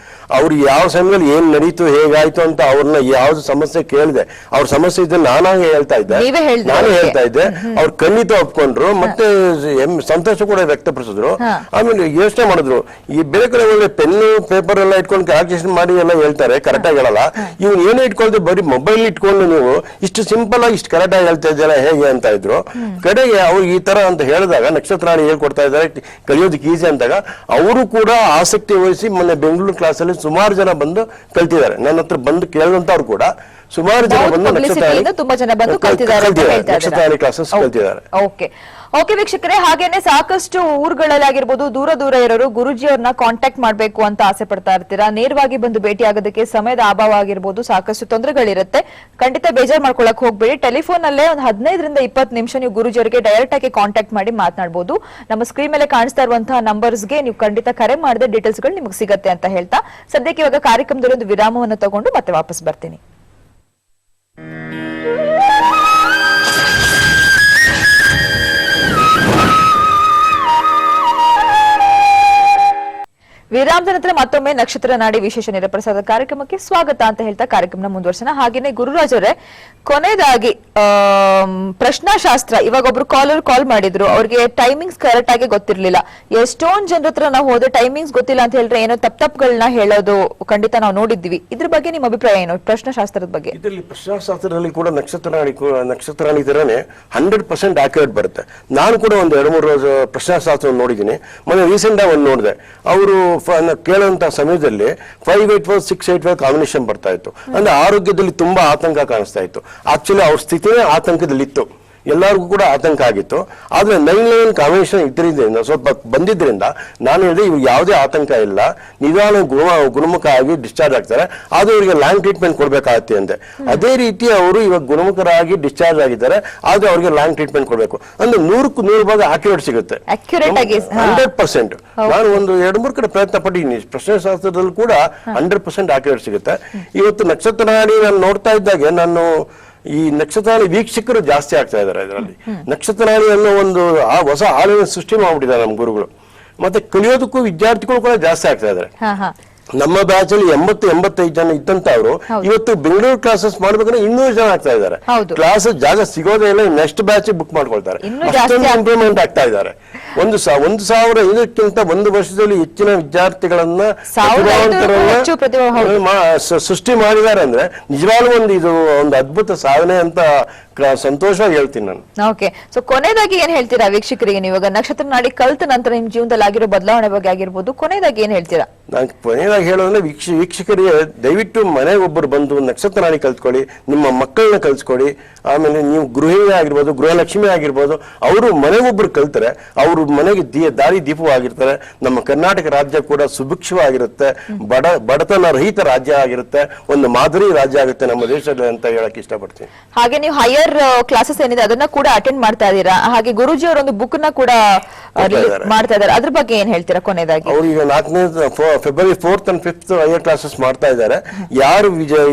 [SPEAKER 3] ಅವ್ರು ಯಾವ ಸಮಯದಲ್ಲಿ ಏನ್ ನಡೀತು, ಹೇಗಾಯ್ತು ಅಂತ ಅವ್ರನ್ನ ಯಾವ್ದು ಸಮಸ್ಯೆ ಕೇಳಿದೆ. ಅವ್ರ ಸಮಸ್ಯೆ ಇದ್ದ ನಾನು ಹೇಳ್ತಾ ಇದ್ದೆ. ಅವ್ರು ಖಂಡಿತ ಒಪ್ಕೊಂಡ್ರು, ಮತ್ತೆ ಸಂತೋಷ ಕೂಡ ವ್ಯಕ್ತಪಡಿಸಿದ್ರು. ಆಮೇಲೆ ಯೋಚನೆ ಮಾಡಿದ್ರು, ಈ ಬೇರೆ ಕಡೆ ಒಳ್ಳೆ ಪೆನ್ನು ಪೇಪರ್ ಎಲ್ಲ ಇಟ್ಕೊಂಡು ಕ್ಯಾಲ್ಕುಲೇಷನ್ ಮಾಡಿ ಎಲ್ಲ ಹೇಳ್ತಾರೆ, ಕರೆಕ್ಟ್ ಆಗಿ ಹೇಳಲ್ಲ. ಇವ್ನು ಏನೇ ಇಟ್ಕೊಳ್ದೆ ಬರೀ ಮೊಬೈಲ್ ಇಟ್ಕೊಂಡು ನೀವು ಇಷ್ಟು ಸಿಂಪಲ್ ಆಗಿ ಇಷ್ಟು ಕರೆಕ್ಟ್ ಆಗಿ ಹೇಳ್ತಾ ಇದ್ದೀರಾ ಹೇಗೆ ಅಂತ ಇದ್ರು. ಕಡೆಗೆ ಅವ್ರು ಈ ತರ ಅಂತ ಹೇಳಿದಾಗ, ನಕ್ಷತ್ರಾಣಿ ಹೇಳ್ಕೊಡ್ತಾ ಇದ್ದಾರೆ, ಕಲಿಯೋದಕ್ಕೆ ಈಸಿ ಅಂತಾಗ ಅವರು ಕೂಡ ಆಸಕ್ತಿ ವಹಿಸಿ ಮೊನ್ನೆ ಬೆಂಗಳೂರು ಕ್ಲಾಸಲ್ಲಿ ಸುಮಾರು ಜನ ಬಂದು ಕಲ್ತಿದ್ದಾರೆ. ನನ್ನ ಹತ್ರ ಬಂದು ಕೇಳಿದಂತವ್ರು ಕೂಡ ಸುಮಾರು ಜನ
[SPEAKER 1] Mouth
[SPEAKER 3] ಬಂದು
[SPEAKER 1] publicity ಇಂದ ತುಂಬಾ ಜನ ಬಂದು ಕಲ್ತಿದ್ದಾರೆ ಅಂತ ಹೇಳ್ತಾ ಇದ್ದೀರಾ.
[SPEAKER 3] ನಕ್ಷತ್ರಾಣಿ ಕ್ಲಾಸಸ್ ಕಲ್ತಿದ್ದಾರೆ.
[SPEAKER 1] ಓಕೆ ವೀಕ್ಷಕರೇ, ಹಾಗೇನೆ ಸಾಕಷ್ಟು ಊರುಗಳಲ್ಲಿ ಆಗಿರ್ಬೋದು, ದೂರ ದೂರ ಇರೋರು ಗುರುಜಿಯವ್ರನ್ನ ಕಾಂಟ್ಯಾಕ್ಟ್ ಮಾಡ್ಬೇಕು ಅಂತ ಆಸೆ ಪಡ್ತಾ ಇರ್ತೀರಾ. ನೇರವಾಗಿ ಬಂದು ಭೇಟಿ ಆಗೋದಕ್ಕೆ ಸಮಯದ ಅಭಾವ ಆಗಿರ್ಬೋದು, ಸಾಕಷ್ಟು ತೊಂದರೆಗಳಿರುತ್ತೆ. ಖಂಡಿತ ಬೇಜಾರ್ ಮಾಡ್ಕೊಳಕ್ ಹೋಗ್ಬೇಡಿ. ಟೆಲಿಫೋನ್ ಅಲ್ಲೇ ಒಂದು 15 ರಿಂದ 20 ನಿಮಿಷ ನೀವು ಗುರುಜಿಯವರಿಗೆ ಡೈರೆಕ್ಟ್ ಆಗಿ ಕಾಂಟ್ಯಾಕ್ಟ್ ಮಾಡಿ ಮಾತನಾಡಬಹುದು. ನಮ್ಮ ಸ್ಕ್ರೀನ್ ಮೇಲೆ ಕಾಣಿಸ್ತಾ ಇರುವಂತಹ ನಂಬರ್ಸ್ಗೆ ನೀವು ಖಂಡಿತ ಕರೆ ಮಾಡಿದ ಡೀಟೇಲ್ಸ್ ಗಳು ನಿಮಗೆ ಸಿಗತ್ತೆ ಅಂತ ಹೇಳ್ತಾ ಸದ್ಯಕ್ಕೆ ಇವಾಗ ಕಾರ್ಯಕ್ರಮದಲ್ಲಿ ಒಂದು ವಿರಾಮವನ್ನು ತಗೊಂಡು ಮತ್ತೆ ವಾಪಸ್ ಬರ್ತೀನಿ. ವಿರಾಮದ ನಂತರ ಮತ್ತೊಮ್ಮೆ ನಕ್ಷತ್ರ ನಾಡಿ ವಿಶೇಷ ನೇರಪ್ರಸಾದ ಕಾರ್ಯಕ್ರಮಕ್ಕೆ ಸ್ವಾಗತ ಅಂತ ಹೇಳ್ತಾ ಕಾರ್ಯಕ್ರಮ ಮುಂದುವರ್ಸೋಣ. ಹಾಗೇನೆ ಗುರುರಾಜ್ ಅವರೇ, ಕೊನೆಯದಾಗಿ ಪ್ರಶ್ನಾಶಾಸ್ತ್ರ, ಇವಾಗ ಒಬ್ರು ಕಾಲ್ ಮಾಡಿದ್ರು, ಅವ್ರಿಗೆ ಟೈಮಿಂಗ್ಸ್ ಕರೆಕ್ಟ್ ಆಗಿ ಗೊತ್ತಿರ್ಲಿಲ್ಲ. ಎಷ್ಟೊಂದ್ ಜನರ ಹತ್ರ ನಾವು ಹೋದ್ರೆ ಟೈಮಿಂಗ್ಸ್ ಗೊತ್ತಿಲ್ಲ ಅಂತ ಹೇಳಿದ್ರೆ ಏನೋ ತಪ್ಪುಗಳನ್ನ ಹೇಳೋದು ಖಂಡಿತ ನಾವು ನೋಡಿದ್ವಿ. ಇದ್ರ ಬಗ್ಗೆ ನಿಮ್ಮ ಅಭಿಪ್ರಾಯ ಏನು ಪ್ರಶ್ನಾಶಾಸ್ತ್ರದ ಬಗ್ಗೆ?
[SPEAKER 3] ಇದರಲ್ಲಿ ಪ್ರಶ್ನಾಶಾಸ್ತ್ರದಲ್ಲಿ ಕೂಡ ನಕ್ಷತ್ರಾಣಿ ತರನೇ 100% ಆಕ್ಯುರೇಟ್ ಬರುತ್ತೆ. ನಾನು ಕೂಡ ಒಂದು 2-3 ರೋಜು ಪ್ರಶ್ನಾಶಾಸ್ತ್ರ ನೋಡಿದ್ದೀನಿ. ಮೊನ್ನೆ ರೀಸೆಂಟ್ ಆಗಿ ಒಂದು ನೋಡಿದೆ, ಅವರು ಕೇಳುವಂತ ಸಮಯದಲ್ಲಿ 584 685 ಕಾಂಬಿನೇಷನ್ ಬರ್ತಾ ಇತ್ತು. ಅಂದ್ರೆ ಆರೋಗ್ಯದಲ್ಲಿ ತುಂಬಾ ಆತಂಕ ಕಾಣಿಸ್ತಾ ಇತ್ತು. ಆಕ್ಚುಲಿ ಅವ್ರ ಸ್ಥಿತಿನೇ ಆತಂಕದಲ್ಲಿತ್ತು, ಎಲ್ಲರಿಗೂ ಕೂಡ ಆತಂಕ ಆಗಿತ್ತು. ಆದ್ರೆ 911 ಕಾಂಬಿನೇಷನ್ ಇದರಿಂದ ಸ್ವಲ್ಪ ಬಂದಿದ್ರಿಂದ ನಾನು ಹೇಳಿದೆ, ಇವ್ರು ಯಾವುದೇ ಆತಂಕ ಇಲ್ಲ, ನಿಧಾನ ಗುಣಮುಖ ಆಗಿ ಡಿಸ್ಚಾರ್ಜ್ ಆಗ್ತಾರೆ. ಆದ್ರೆ ಇವರಿಗೆ ಲಾಂಗ್ ಟ್ರೀಟ್ಮೆಂಟ್ ಕೊಡ್ಬೇಕಾಗತ್ತೆ ಅಂತೆ. ಅದೇ ರೀತಿ ಅವರು ಇವಾಗ ಗುಣಮುಖರಾಗಿ ಡಿಸ್ಚಾರ್ಜ್ ಆಗಿದ್ದಾರೆ, ಆದ್ರೆ ಅವ್ರಿಗೆ ಲಾಂಗ್ ಟ್ರೀಟ್ಮೆಂಟ್ ಕೊಡ್ಬೇಕು. ಅಂದ್ರೆ 100ಕ್ಕೆ 100 ಭಾಗ ಆಕ್ಯುರೇಟ್ ಸಿಗುತ್ತೆ, 100%. ನಾನು ಒಂದು 2-3 ಕಡೆ ಪ್ರಯತ್ನ ಪಟ್ಟಿದ್ದೀನಿ. ಪ್ರಶ್ನೆಶಾಸ್ತ್ರದಲ್ಲಿ ಕೂಡ 100% ಆಕ್ಯುರೇಟ್ ಸಿಗುತ್ತೆ. ಇವತ್ತು ನಕ್ಷತ್ರಾಣಿ ನಾನು ನೋಡ್ತಾ ಇದ್ದಾಗೆ ನಾನು ಈ ನಕ್ಷತ್ರಾಣಿ ವೀಕ್ಷಕರು ಜಾಸ್ತಿ ಆಗ್ತಾ ಇದ್ದಾರೆ. ಇದರಲ್ಲಿ ನಕ್ಷತ್ರಾಣಿ ಅನ್ನೋ ಒಂದು ಹೊಸ ಹಾಲಿನ ಸೃಷ್ಟಿ ಮಾಡ್ಬಿಟ್ಟಿದ್ದಾರೆ ನಮ್ಮ ಗುರುಗಳು. ಮತ್ತೆ ಕಲಿಯೋದಕ್ಕೂ ವಿದ್ಯಾರ್ಥಿಗಳು ಕೂಡ ಜಾಸ್ತಿ ಆಗ್ತಾ ಇದ್ದಾರೆ. ನಮ್ಮ ಬ್ಯಾಚ್ ಅಲ್ಲಿ 80-85 ಜನ ಇದ್ದಂತವ್ರು ಇವತ್ತು ಬೆಂಗಳೂರು ಕ್ಲಾಸಸ್ ಮಾಡ್ಬೇಕಂದ್ರೆ 200 ಜನ ಆಗ್ತಾ ಇದ್ದಾರೆ. ಕ್ಲಾಸ್ ಜಾಗ ಸಿಗೋದೇ ಇಲ್ಲ, ನೆಕ್ಸ್ಟ್ ಬ್ಯಾಚ್ ಬುಕ್ ಮಾಡ್ಕೊಳ್ತಾರೆ. ಅಷ್ಟೊಂದು ಇಂಪ್ರೂವ್ಮೆಂಟ್ ಆಗ್ತಾ ಇದ್ದಾರೆ. 1,500ಕ್ಕಿಂತ ಒಂದು ವರ್ಷದಲ್ಲಿ ಹೆಚ್ಚಿನ ವಿದ್ಯಾರ್ಥಿಗಳನ್ನ ಸೃಷ್ಟಿ ಮಾಡಿದ್ದಾರೆ ಅಂದ್ರೆ ನಿಜವಾಗ್ಲೂ ಇದು ಒಂದು ಅದ್ಭುತ ಸಾಧನೆ ಅಂತ ಸಂತೋಷವಾಗಿ ಹೇಳ್ತೀನಿ ನಾನು.
[SPEAKER 1] ಓಕೆ, ಸೊ ಕೊನೆಯದಾಗಿ ಏನ್ ಹೇಳ್ತೀರಾ ವೀಕ್ಷಕರಿಗೆ? ನೀವು ಇವಾಗ ನಕ್ಷತ್ರ ನಾಡಿ ಕಲ್ತ ನಂತರ ನಿಮ್ ಜೀವನದಲ್ಲಿ ಆಗಿರೋ ಬದಲಾವಣೆ ಬಗ್ಗೆ ಆಗಿರ್ಬೋದು, ಕೊನೆಯದಾಗಿ ಏನ್ ಹೇಳ್ತೀರಾ?
[SPEAKER 3] ನಾನು ಕೊನೆಯದಾಗಿ ಹೇಳೋದ್ರೆ ವೀಕ್ಷಕರಿಗೆ ದಯವಿಟ್ಟು ಮನೆಗೆ ಒಬ್ಬರು ಬಂದು ನಕ್ಷತ್ರ ನಾಡಿ ಕಲ್ತ್ಕೊಳ್ಳಿ, ನಿಮ್ಮ ಮಕ್ಕಳನ್ನ ಕಲ್ಸ್ಕೊಡಿ. ಆಮೇಲೆ ನೀವು ಗೃಹಿಣಿ ಆಗಿರ್ಬೋದು, ಗೃಹಲಕ್ಷ್ಮಿ ಆಗಿರ್ಬೋದು, ಅವರು ಮನೆಗೊಬ್ಬರು ಕಲ್ತಾರೆ, ಅವರು ಮನೆಗೆ ದಾರಿ ದೀಪವಾಗಿರ್ತಾರೆ. ನಮ್ಮ ಕರ್ನಾಟಕ ರಾಜ್ಯ ಕೂಡ ಸುಭಿಕ್ಷವಾಗಿರುತ್ತೆ, ಬಡತನ ರಹಿತ ರಾಜ್ಯ ಆಗಿರುತ್ತೆ, ಒಂದು ಮಾದರಿ ರಾಜ್ಯ ಆಗುತ್ತೆ ನಮ್ಮ ದೇಶದಲ್ಲಿ ಅಂತ ಹೇಳಕ್ ಇಷ್ಟಪಡ್ತೀನಿ.
[SPEAKER 1] ಹಾಗೆ ನೀವು ಹೈಯರ್ ಕ್ಲಾಸಸ್ ಏನಿದೆ ಅದನ್ನ ಕೂಡ ಅಟೆಂಡ್ ಮಾಡ್ತಾ ಇದ್ದೀರಾ. ಹಾಗೆ ಗುರುಜಿ ಅವರ ಒಂದು ಬುಕ್ ನ ಕೂಡ ಮಾಡ್ತಾ ಇದ್ದಾರೆ, ಅದ್ರ ಬಗ್ಗೆ ಏನ್ ಹೇಳ್ತೀರಾ ಕೊನೆಯದಾಗಿ?
[SPEAKER 3] ಅವ್ರು ಈಗ 4ನೇ February 4th and 5th higher classes ಮಾಡ್ತಾ ಇದ್ದಾರೆ. ಯಾರು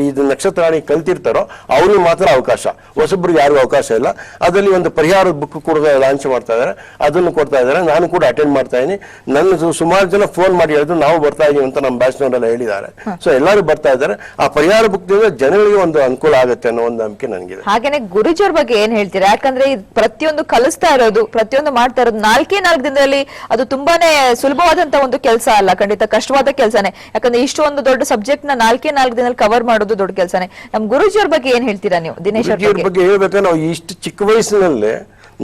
[SPEAKER 3] ಇದು ನಕ್ಷತ್ರಾಣಿ ಕಲ್ತಿರ್ತಾರೋ ಅವ್ರಿಗೆ ಮಾತ್ರ ಅವಕಾಶ, ಹೊಸಬ್ರಿಗೆ ಯಾರಿಗೂ ಅವಕಾಶ ಇಲ್ಲ. ಅದರಲ್ಲಿ ಒಂದು ಪರಿಹಾರದ ಬುಕ್ ಕೂಡ ಲಾಂಚ್ ಮಾಡ್ತಾ ಇದ್ದಾರೆ, ಅದನ್ನು ಕೊಡ್ತಾ ಇದ್ದಾರೆ. ನಾನು ಕೂಡ ಅಟೆಂಡ್ ಮಾಡ್ತಾ ಇದ್ದೀನಿ. ನನ್ನ ಸುಮಾರು ಜನ ಫೋನ್ ಮಾಡಿ ಹೇಳಿದ್ರು ನಾವು ಬರ್ತಾ ಇದೀವಿ ಅಂತ ನಮ್ಮ ಬ್ಯಾಚ್ನವರೆಲ್ಲ ಹೇಳಿದ್ದಾರೆ. ಸೊ ಎಲ್ಲರೂ ಬರ್ತಾ ಇದ್ದಾರೆ. ಆ ಪರಿಹಾರ ಬುಕ್ ಜನಗಳಿಗೆ ಒಂದು ಅನುಕೂಲ ಆಗುತ್ತೆ ಅನ್ನೋ ಒಂದು ನಂಬಿಕೆ ನನಗಿದೆ.
[SPEAKER 1] ಹಾಗೇನೆ ಗುರುಜಿಯವ್ರ ಬಗ್ಗೆ ಏನ್ ಹೇಳ್ತೀರಾ? ಯಾಕಂದ್ರೆ ಪ್ರತಿಯೊಂದು ಕಲಿಸ್ತಾ ಇರೋದು, ಪ್ರತಿಯೊಂದು ಮಾಡ್ತಾ ಇರೋದು 4 ದಿನದಲ್ಲಿ ಅದು ತುಂಬಾನೇ ಸುಲಭವಾದಂತ ಒಂದು ಕೆಲಸ ಅಲ್ಲ, ಖಂಡಿತ ಕಷ್ಟವಾದ ಕೆಲಸನೇ. ಯಾಕಂದ್ರೆ ಇಷ್ಟೊಂದು ದೊಡ್ಡ ಸಬ್ಜೆಕ್ಟ್ ನ 4 ದಿನದಲ್ಲಿ ಕವರ್ ಮಾಡೋದು ದೊಡ್ಡ ಕೆಲಸನೇ. ನಮ್ ಗುರುಜಿಯವ್ರ ಬಗ್ಗೆ ಏನ್ ಹೇಳ್ತೀರಾ ನೀವು? ದಿನೇಶ್ ಅವ್ರ
[SPEAKER 3] ಬಗ್ಗೆ ಹೇಳ್ಬೇಕಾದ್ರೆ ನಾವು ಇಷ್ಟು ಚಿಕ್ಕ ವಯಸ್ಸಿನಲ್ಲೇ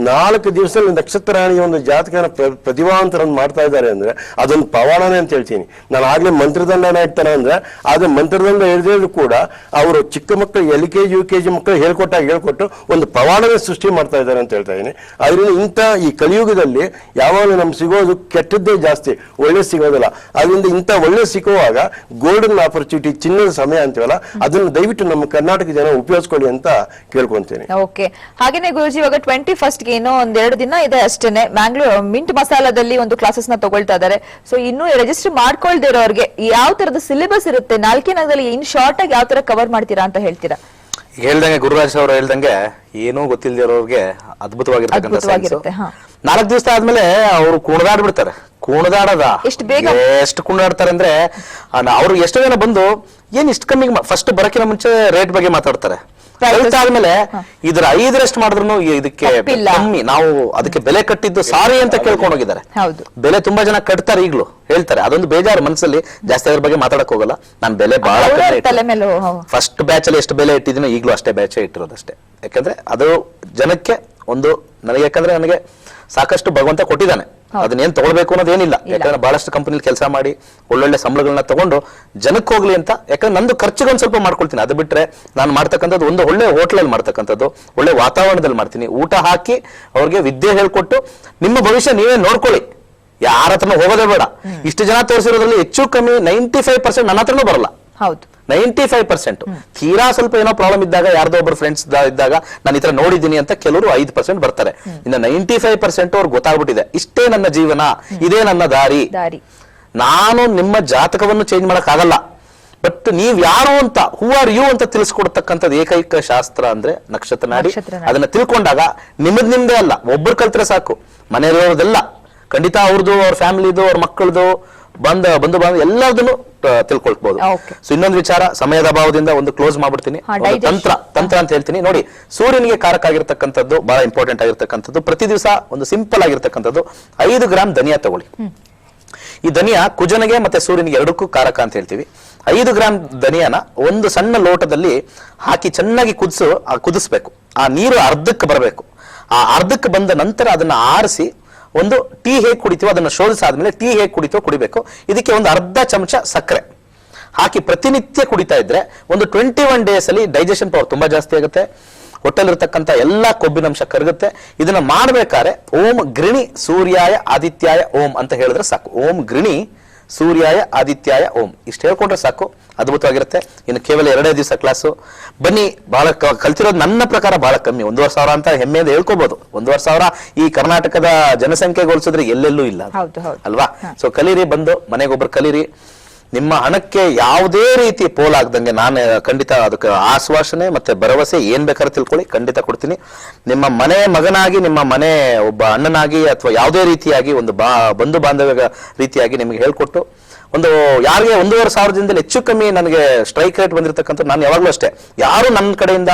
[SPEAKER 3] 4 ದಿವಸದಲ್ಲಿ ನಕ್ಷತ್ರಾಣಿ ಒಂದು ಜಾತಕನ ಪ್ರತಿಭಾವಂತರನ್ನು ಮಾಡ್ತಾ ಇದ್ದಾರೆ ಅಂದ್ರೆ ಅದೊಂದು ಪವಾಡನೆ ಅಂತ ಹೇಳ್ತೀನಿ ನಾನು. ಆಗ್ಲೇ ಮಂತ್ರದಂಡನ ಇಡ್ತಾನೆ ಅಂದ್ರೆ ಆದ್ರೆ ಮಂತ್ರದಂಡ ಹಿಡಿದ್ರು ಕೂಡ ಅವರು ಚಿಕ್ಕ ಮಕ್ಕಳು LKG UKG ಮಕ್ಕಳು ಹೇಳ್ಕೊಟ್ಟು ಒಂದು ಪವಾಡನೆ ಸೃಷ್ಟಿ ಮಾಡ್ತಾ ಇದ್ದಾರೆ ಅಂತ ಹೇಳ್ತಾ ಇದೀನಿ. ಅದರಿಂದ ಇಂಥ ಈ ಕಲಿಯುಗದಲ್ಲಿ ಯಾವಾಗಲೂ ನಮ್ಗೆ ಸಿಗೋದು ಕೆಟ್ಟದ್ದೇ ಜಾಸ್ತಿ, ಒಳ್ಳೆ ಸಿಗೋದಿಲ್ಲ. ಅದರಿಂದ ಇಂಥ ಒಳ್ಳೆ ಸಿಕ್ಕುವಾಗ ಗೋಲ್ಡನ್ ಆಪರ್ಚುನಿಟಿ, ಚಿನ್ನದ ಸಮಯ ಅಂತೀವಲ್ಲ, ಅದನ್ನು ದಯವಿಟ್ಟು ನಮ್ಮ ಕರ್ನಾಟಕ ಜನ ಉಪಯೋಗಿಸ್ಕೊಳ್ಳಿ ಅಂತ ಕೇಳ್ಕೊಂತೀನಿ.
[SPEAKER 1] ಓಕೆ, ಹಾಗೇನೆ ಗುರುಜಿ ಇವಾಗ 21st ಇನ್ನೂ 1-2 ದಿನ ಇದೆ ಅಷ್ಟೇನೆ. ಬ್ಯಾಂಗ್ಳೂರ್ ಮಿಂಟ್ ಮಸಾಲಾದಲ್ಲಿ ಒಂದು ಕ್ಲಾಸಸ್ ನ ತಗೊಳ್ತಾ ಇದ್ದಾರೆ. ಸೊ ಇನ್ನು ರಿಜಿಸ್ಟರ್ ಮಾಡ್ಕೊಳ್ದೇ ಇರೋರಿಗೆ ಯಾವ ತರದ ಸಿಲೆಬಸ್ ಇರುತ್ತೆ, 4 ದಿನದಲ್ಲಿ ಇನ್ ಶಾರ್ಟ್ ಆಗಿ ಯಾವ ತರ ಕವರ್ ಮಾಡ್ತೀರಾ ಅಂತ ಹೇಳ್ತೀರಾ?
[SPEAKER 2] ಹೇಳ್ದಂಗೆ ಗುರುರಾಜ್ ಅವರು ಹೇಳ್ದಂಗೆ ಏನೂ ಗೊತ್ತಿಲ್ಲದಿರೋರಿಗೆ ಅದ್ಭುತವಾಗಿರ್ತಕ್ಕಂಥ 4 ದಿವಸ ಆದ್ಮೇಲೆ ಅವರು ಕುಣಿದಾಡ್ಬಿಡ್ತಾರೆ. ಕುಣಿದಾಡದ ಎಷ್ಟು ಕುಣಿದಾಡ್ತಾರೆ ಅಂದ್ರೆ ಅವ್ರು ಎಷ್ಟೋ ಜನ ಬಂದು ಏನ್ ಇಷ್ಟು ಕಮ್ಮಿ, ಫಸ್ಟ್ ಬರಕಿನ ಮುಂಚೆ ರೇಟ್ ಬಗ್ಗೆ ಮಾತಾಡ್ತಾರೆ. ಆದ್ಮೇಲೆ ಇದ್ರ 5ರಷ್ಟು ಮಾಡಿದ್ರು ಇದಕ್ಕೆ ಕಮ್ಮಿ, ನಾವು ಅದಕ್ಕೆ ಬೆಲೆ ಕಟ್ಟಿದ್ದು ಸಾರಿ ಅಂತ ಕೇಳ್ಕೊಂಡು ಹೋಗಿದ್ದಾರೆ. ಬೆಲೆ ತುಂಬಾ ಜನ ಕಟ್ತಾರೆ, ಈಗ್ಲೂ ಹೇಳ್ತಾರೆ. ಅದೊಂದು ಬೇಜಾರು ಮನಸ್ಸಲ್ಲಿ, ಜಾಸ್ತಿ ಅದ್ರ ಬಗ್ಗೆ ಮಾತಾಡಕ್ ಹೋಗಲ್ಲ. ನಾನು ಬೆಲೆ ಬಹಳ ಫಸ್ಟ್ ಬ್ಯಾಚ್ ಅಲ್ಲಿ ಎಷ್ಟು ಬೆಲೆ ಇಟ್ಟಿದ್ದೀನೋ ಈಗ್ಲೂ ಅಷ್ಟೇ ಬ್ಯಾಚ್ ಇಟ್ಟಿರೋದಷ್ಟೇ. ಯಾಕಂದ್ರೆ ಅದು ಜನಕ್ಕೆ ಒಂದು ನನಗೆ, ಯಾಕಂದ್ರೆ ನನಗೆ ಸಾಕಷ್ಟು ಭಗವಂತ ಕೊಟ್ಟಿದ್ದಾನೆ, ಅದನ್ನೇನ್ ತಗೊಳ್ಬೇಕು ಅನ್ನೋದೇನಿಲ್ಲ. ಯಾಕಂದ್ರೆ ಬಹಳಷ್ಟು ಕಂಪನಿಲಿ ಕೆಲಸ ಮಾಡಿ ಒಳ್ಳೊಳ್ಳೆ ಸಂಬಳಗಳನ್ನ ತಗೊಂಡು ಜನಕ್ಕೆ ಹೋಗ್ಲಿ ಅಂತ, ಯಾಕಂದ್ರೆ ನಂದು ಖರ್ಚಿಗೆ ಒಂದ್ ಸ್ವಲ್ಪ ಮಾಡ್ಕೊಳ್ತೀನಿ. ಅದು ಬಿಟ್ರೆ ನಾನು ಮಾಡ್ತಕ್ಕಂಥದ್ದು ಒಂದು ಒಳ್ಳೆ ಹೋಟ್ಲಲ್ಲಿ ಮಾಡ್ತಕ್ಕಂಥದ್ದು, ಒಳ್ಳೆ ವಾತಾವರಣದಲ್ಲಿ ಮಾಡ್ತೀನಿ, ಊಟ ಹಾಕಿ ಅವ್ರಿಗೆ ವಿದ್ಯೆ ಹೇಳ್ಕೊಟ್ಟು ನಿಮ್ಮ ಭವಿಷ್ಯ ನೀವೇ ನೋಡ್ಕೊಳ್ಳಿ, ಯಾರ ಹತ್ರನೂ ಹೋಗೋದೇ ಬೇಡ. ಇಷ್ಟು ಜನ ತೋರಿಸಿರೋದ್ರಲ್ಲಿ ಹೆಚ್ಚು ಕಮ್ಮಿ 95% ನನ್ನ ಹತ್ರನೂ ಬರಲ್ಲ.
[SPEAKER 1] ಹೌದು,
[SPEAKER 2] 95%. ತೀರಾ ಸ್ವಲ್ಪ ಏನೋ ಪ್ರಾಬ್ಲಮ್ ಇದ್ದಾಗ, ಯಾರ್ದೋ ಒಬ್ರು ಫ್ರೆಂಡ್ಸ್ ಇದ್ದಾಗ ನಾನು ಈ ತರ ನೋಡಿದ್ದೀನಿ ಅಂತ ಕೆಲವರು 5% ಬರ್ತಾರೆ. ಇನ್ನು 95% ಅವ್ರಿಗೆ ಗೊತ್ತಾಗ್ಬಿಟ್ಟಿದೆ, ಇಷ್ಟೇ ನನ್ನ ಜೀವನ, ಇದೇ ನನ್ನ ದಾರಿ. ನಾನು ನಿಮ್ಮ ಜಾತಕವನ್ನು ಚೇಂಜ್ ಮಾಡಕ್ ಆಗಲ್ಲ, ಬಟ್ ನೀವ್ ಯಾರು ಅಂತ, ಹೂ ಆರ್ ಯು ಅಂತ ತಿಳಿಸ್ಕೊಡ್ತಕ್ಕಂಥದ್ದು ಏಕೈಕ ಶಾಸ್ತ್ರ ಅಂದ್ರೆ ನಕ್ಷತ್ರ ನಾಡಿ. ಅದನ್ನ ತಿಳ್ಕೊಂಡಾಗ ನಿಮ್ಮದೇ ಅಲ್ಲ, ಒಬ್ಬರು ಕಲ್ತ್ರೆ ಸಾಕು, ಮನೆಯಲ್ಲಿರೋದೆಲ್ಲ ಖಂಡಿತ ಅವ್ರದ್ದು, ಅವ್ರ ಫ್ಯಾಮಿಲಿದು, ಅವ್ರ ಮಕ್ಕಳದು, ಬಂಧು ಬಾಂಧವ ಎಲ್ಲದನ್ನು ತಿಳ್ಕೊಳ್ಬಹುದು. ಸೊ ಇನ್ನೊಂದು ವಿಚಾರ, ಸಮಯದ ಅಭಾವದಿಂದ ಒಂದು ಕ್ಲೋಸ್ ಮಾಡ್ಬಿಡ್ತೀನಿ. ತಂತ್ರ ಅಂತ ಹೇಳ್ತೀನಿ ನೋಡಿ. ಸೂರ್ಯನಿಗೆ ಕಾರಕ ಆಗಿರ್ತಕ್ಕಂಥದ್ದು ಬಹಳ ಇಂಪಾರ್ಟೆಂಟ್ ಆಗಿರ್ತಕ್ಕಂಥದ್ದು. ಪ್ರತಿ ದಿವಸ ಒಂದು ಸಿಂಪಲ್ ಆಗಿರ್ತಕ್ಕಂಥದ್ದು 5 ಗ್ರಾಮ್ ಧನಿಯಾ ತಗೊಳ್ಳಿ. ಈ ಧನಿಯಾ ಕುಜನಿಗೆ ಮತ್ತೆ ಸೂರ್ಯನಿಗೆ ಎರಡಕ್ಕೂ ಕಾರಕ ಅಂತ ಹೇಳ್ತೀವಿ. 5 ಗ್ರಾಮ್ ಧನಿಯಾನ ಒಂದು ಸಣ್ಣ ಲೋಟದಲ್ಲಿ ಹಾಕಿ ಚೆನ್ನಾಗಿ ಕುದಿಸ್ಬೇಕು. ಆ ನೀರು ಅರ್ಧಕ್ಕೆ ಬರಬೇಕು. ಆ ಅರ್ಧಕ್ಕೆ ಬಂದ ನಂತರ ಅದನ್ನ ಆರಿಸಿ, ಒಂದು ಟೀ ಹೇಗೆ ಕುಡಿತೀವೋ ಅದನ್ನ ಶೋಧಿಸಾದ್ಮೇಲೆ ಟೀ ಹೇಗೆ ಕುಡಿತೀವೋ ಕುಡಿಬೇಕು. ಇದಕ್ಕೆ ಒಂದು ಅರ್ಧ ಚಮಚ ಸಕ್ಕರೆ ಹಾಕಿ ಪ್ರತಿನಿತ್ಯ ಕುಡಿತಾ ಇದ್ರೆ ಒಂದು 21 ಡೇಸ್ ಅಲ್ಲಿ ಡೈಜೆಷನ್ ಪವರ್ ತುಂಬಾ ಜಾಸ್ತಿ ಆಗುತ್ತೆ. ಹೊಟ್ಟೆಲಿರ್ತಕ್ಕಂಥ ಎಲ್ಲಾ ಕೊಬ್ಬಿನಂಶ ಕರಗುತ್ತೆ. ಇದನ್ನ ಮಾಡ್ಬೇಕಾದ್ರೆ ಓಂ ಗೃಣಿ ಸೂರ್ಯಾಯ ಆದಿತ್ಯಾಯ ಓಂ ಅಂತ ಹೇಳಿದ್ರೆ ಸಾಕು. ಓಂ ಗೃಣಿ ಸೂರ್ಯಾಯ ಆದಿತ್ಯಾಯ ಓಂ ಇಷ್ಟು ಹೇಳ್ಕೊಂಡ್ರೆ ಸಾಕು, ಅದ್ಭುತವಾಗಿರುತ್ತೆ. ಇನ್ನು ಕೇವಲ 2 ದಿವಸ ಕ್ಲಾಸು. ಬನ್ನಿ, ಬಹಳ ಕಲ್ತಿರೋದು ನನ್ನ ಪ್ರಕಾರ ಬಹಳ ಕಮ್ಮಿ, 1,500 ಅಂತ ಹೆಮ್ಮೆಯಿಂದ ಹೇಳ್ಕೋಬಹುದು. 1,500 ಈ ಕರ್ನಾಟಕದ ಜನಸಂಖ್ಯೆಗೆ ಹೋಲಿಸಿದ್ರೆ ಎಲ್ಲೆಲ್ಲೂ ಇಲ್ಲ ಅಲ್ವಾ? ಸೊ ಕಲೀರಿ, ಬಂದು ಮನೆಗೊಬ್ಬರು ಕಲೀರಿ. ನಿಮ್ಮ ಹಣಕ್ಕೆ ಯಾವುದೇ ರೀತಿ ಪೋಲಾಗ್ದಂಗೆ ನಾನು ಖಂಡಿತ ಅದಕ್ಕೆ ಆಶ್ವಾಸನೆ ಮತ್ತೆ ಭರವಸೆ ಏನ್ ಬೇಕಾದ್ರೂ ತಿಳ್ಕೊಳ್ಳಿ, ಖಂಡಿತ ಕೊಡ್ತೀನಿ. ನಿಮ್ಮ ಮನೆ ಮಗನಾಗಿ, ನಿಮ್ಮ ಮನೆ ಒಬ್ಬ ಅಣ್ಣನಾಗಿ, ಅಥವಾ ಯಾವುದೇ ರೀತಿಯಾಗಿ ಒಂದು ಬಂಧು ಬಾಂಧವ್ಯ ರೀತಿಯಾಗಿ ನಿಮಗೆ ಹೇಳ್ಕೊಟ್ಟು, ಒಂದು ಯಾರಿಗೆ 1,500 ದಿನದಲ್ಲಿ ಹೆಚ್ಚು ಕಮ್ಮಿ ನನಗೆ ಸ್ಟ್ರೈಕ್ ರೇಟ್ ಬಂದಿರತಕ್ಕಂಥ, ನಾನು ಯಾವಾಗಲೂ ಅಷ್ಟೇ, ಯಾರು ನನ್ನ ಕಡೆಯಿಂದ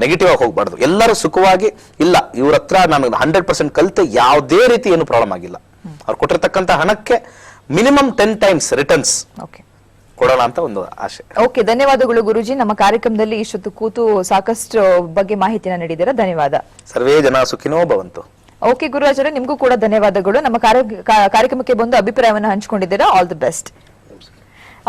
[SPEAKER 2] ನೆಗೆಟಿವ್ ಆಗಿ ಹೋಗ್ಬಾರ್ದು. ಎಲ್ಲರೂ ಸುಖವಾಗಿ, ಇಲ್ಲ ಇವ್ರ ಹತ್ರ ನಾನು 100% ಕಲಿತೆ ಯಾವುದೇ ರೀತಿ ಏನು ಪ್ರಾಬ್ಲಮ್ ಆಗಿಲ್ಲ. ಅವ್ರು ಕೊಟ್ಟಿರ್ತಕ್ಕಂಥ ಹಣಕ್ಕೆ ಮಿನಿಮಮ್ 10 ಟೈಮ್ಸ್ ರಿಟರ್ನ್ಸ್ ಕೊಡೋಣ ಅಂತ ಒಂದು ಆಶೆ.
[SPEAKER 1] ಓಕೆ, ಧನ್ಯವಾದಗಳು ಗುರುಜಿ. ನಮ್ಮ ಕಾರ್ಯಕ್ರಮದಲ್ಲಿ ಇಷ್ಟೊತ್ತು ಕೂತು ಸಾಕಷ್ಟು ಬಗ್ಗೆ ಮಾಹಿತಿನ ನೀಡಿದ್ದೀರಾ, ಧನ್ಯವಾದ.
[SPEAKER 2] ಸರ್ವೇ ಜನ ಸುಖಿನೋ ಭವಂತು.
[SPEAKER 1] ಓಕೆ ಗುರುರಾಜರೇ, ನಿಮಗೂ ಕೂಡ ಧನ್ಯವಾದಗಳು. ನಮ್ಮ ಕಾರ್ಯಕ್ರಮಕ್ಕೆ ಬಂದು ಅಭಿಪ್ರಾಯವನ್ನು ಹಂಚಿಕೊಂಡಿದ್ದೀರಾ. All the best.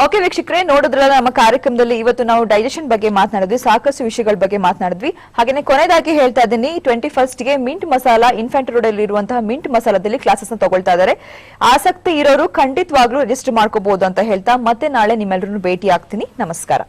[SPEAKER 1] ಓಕೆ ವೀಕ್ಷಕರೇ, ನೋಡಿದ್ರಲ್ಲ ನಮ್ಮ ಕಾರ್ಯಕ್ರಮದಲ್ಲಿ ಇವತ್ತು ನಾವು ಡೈಜೆಷನ್ ಬಗ್ಗೆ ಮಾತನಾಡಿದ್ವಿ, ಸಾಕಷ್ಟು ವಿಷಯಗಳ ಬಗ್ಗೆ ಮಾತನಾಡಿದ್ವಿ. ಹಾಗೇನೆ ಕೊನೆಯದಾಗಿ ಹೇಳ್ತಾ ಇದ್ದೀನಿ, 21st ಗೆ ಮಿಂಟ್ ಮಸಾಲಾ ಇನ್ಫ್ಯಾಂಟ್ ರೋಡ್ ಅಲ್ಲಿ ಇರುವಂತಹ ಮಿಂಟ್ ಮಸಾಲಾದಲ್ಲಿ ಕ್ಲಾಸಸ್ ತಗೊಳ್ತಾ ಇದ್ದಾರೆ. ಆಸಕ್ತಿ ಇರೋರು ಖಂಡಿತವಾಗ್ಲೂ ರಿಜಿಸ್ಟರ್ ಮಾಡ್ಕೋಬಹುದು ಅಂತ ಹೇಳ್ತಾ ಮತ್ತೆ ನಾಳೆ ನಿಮ್ಮೆಲ್ಲರನ್ನು ಭೇಟಿ ಆಗ್ತೀನಿ. ನಮಸ್ಕಾರ.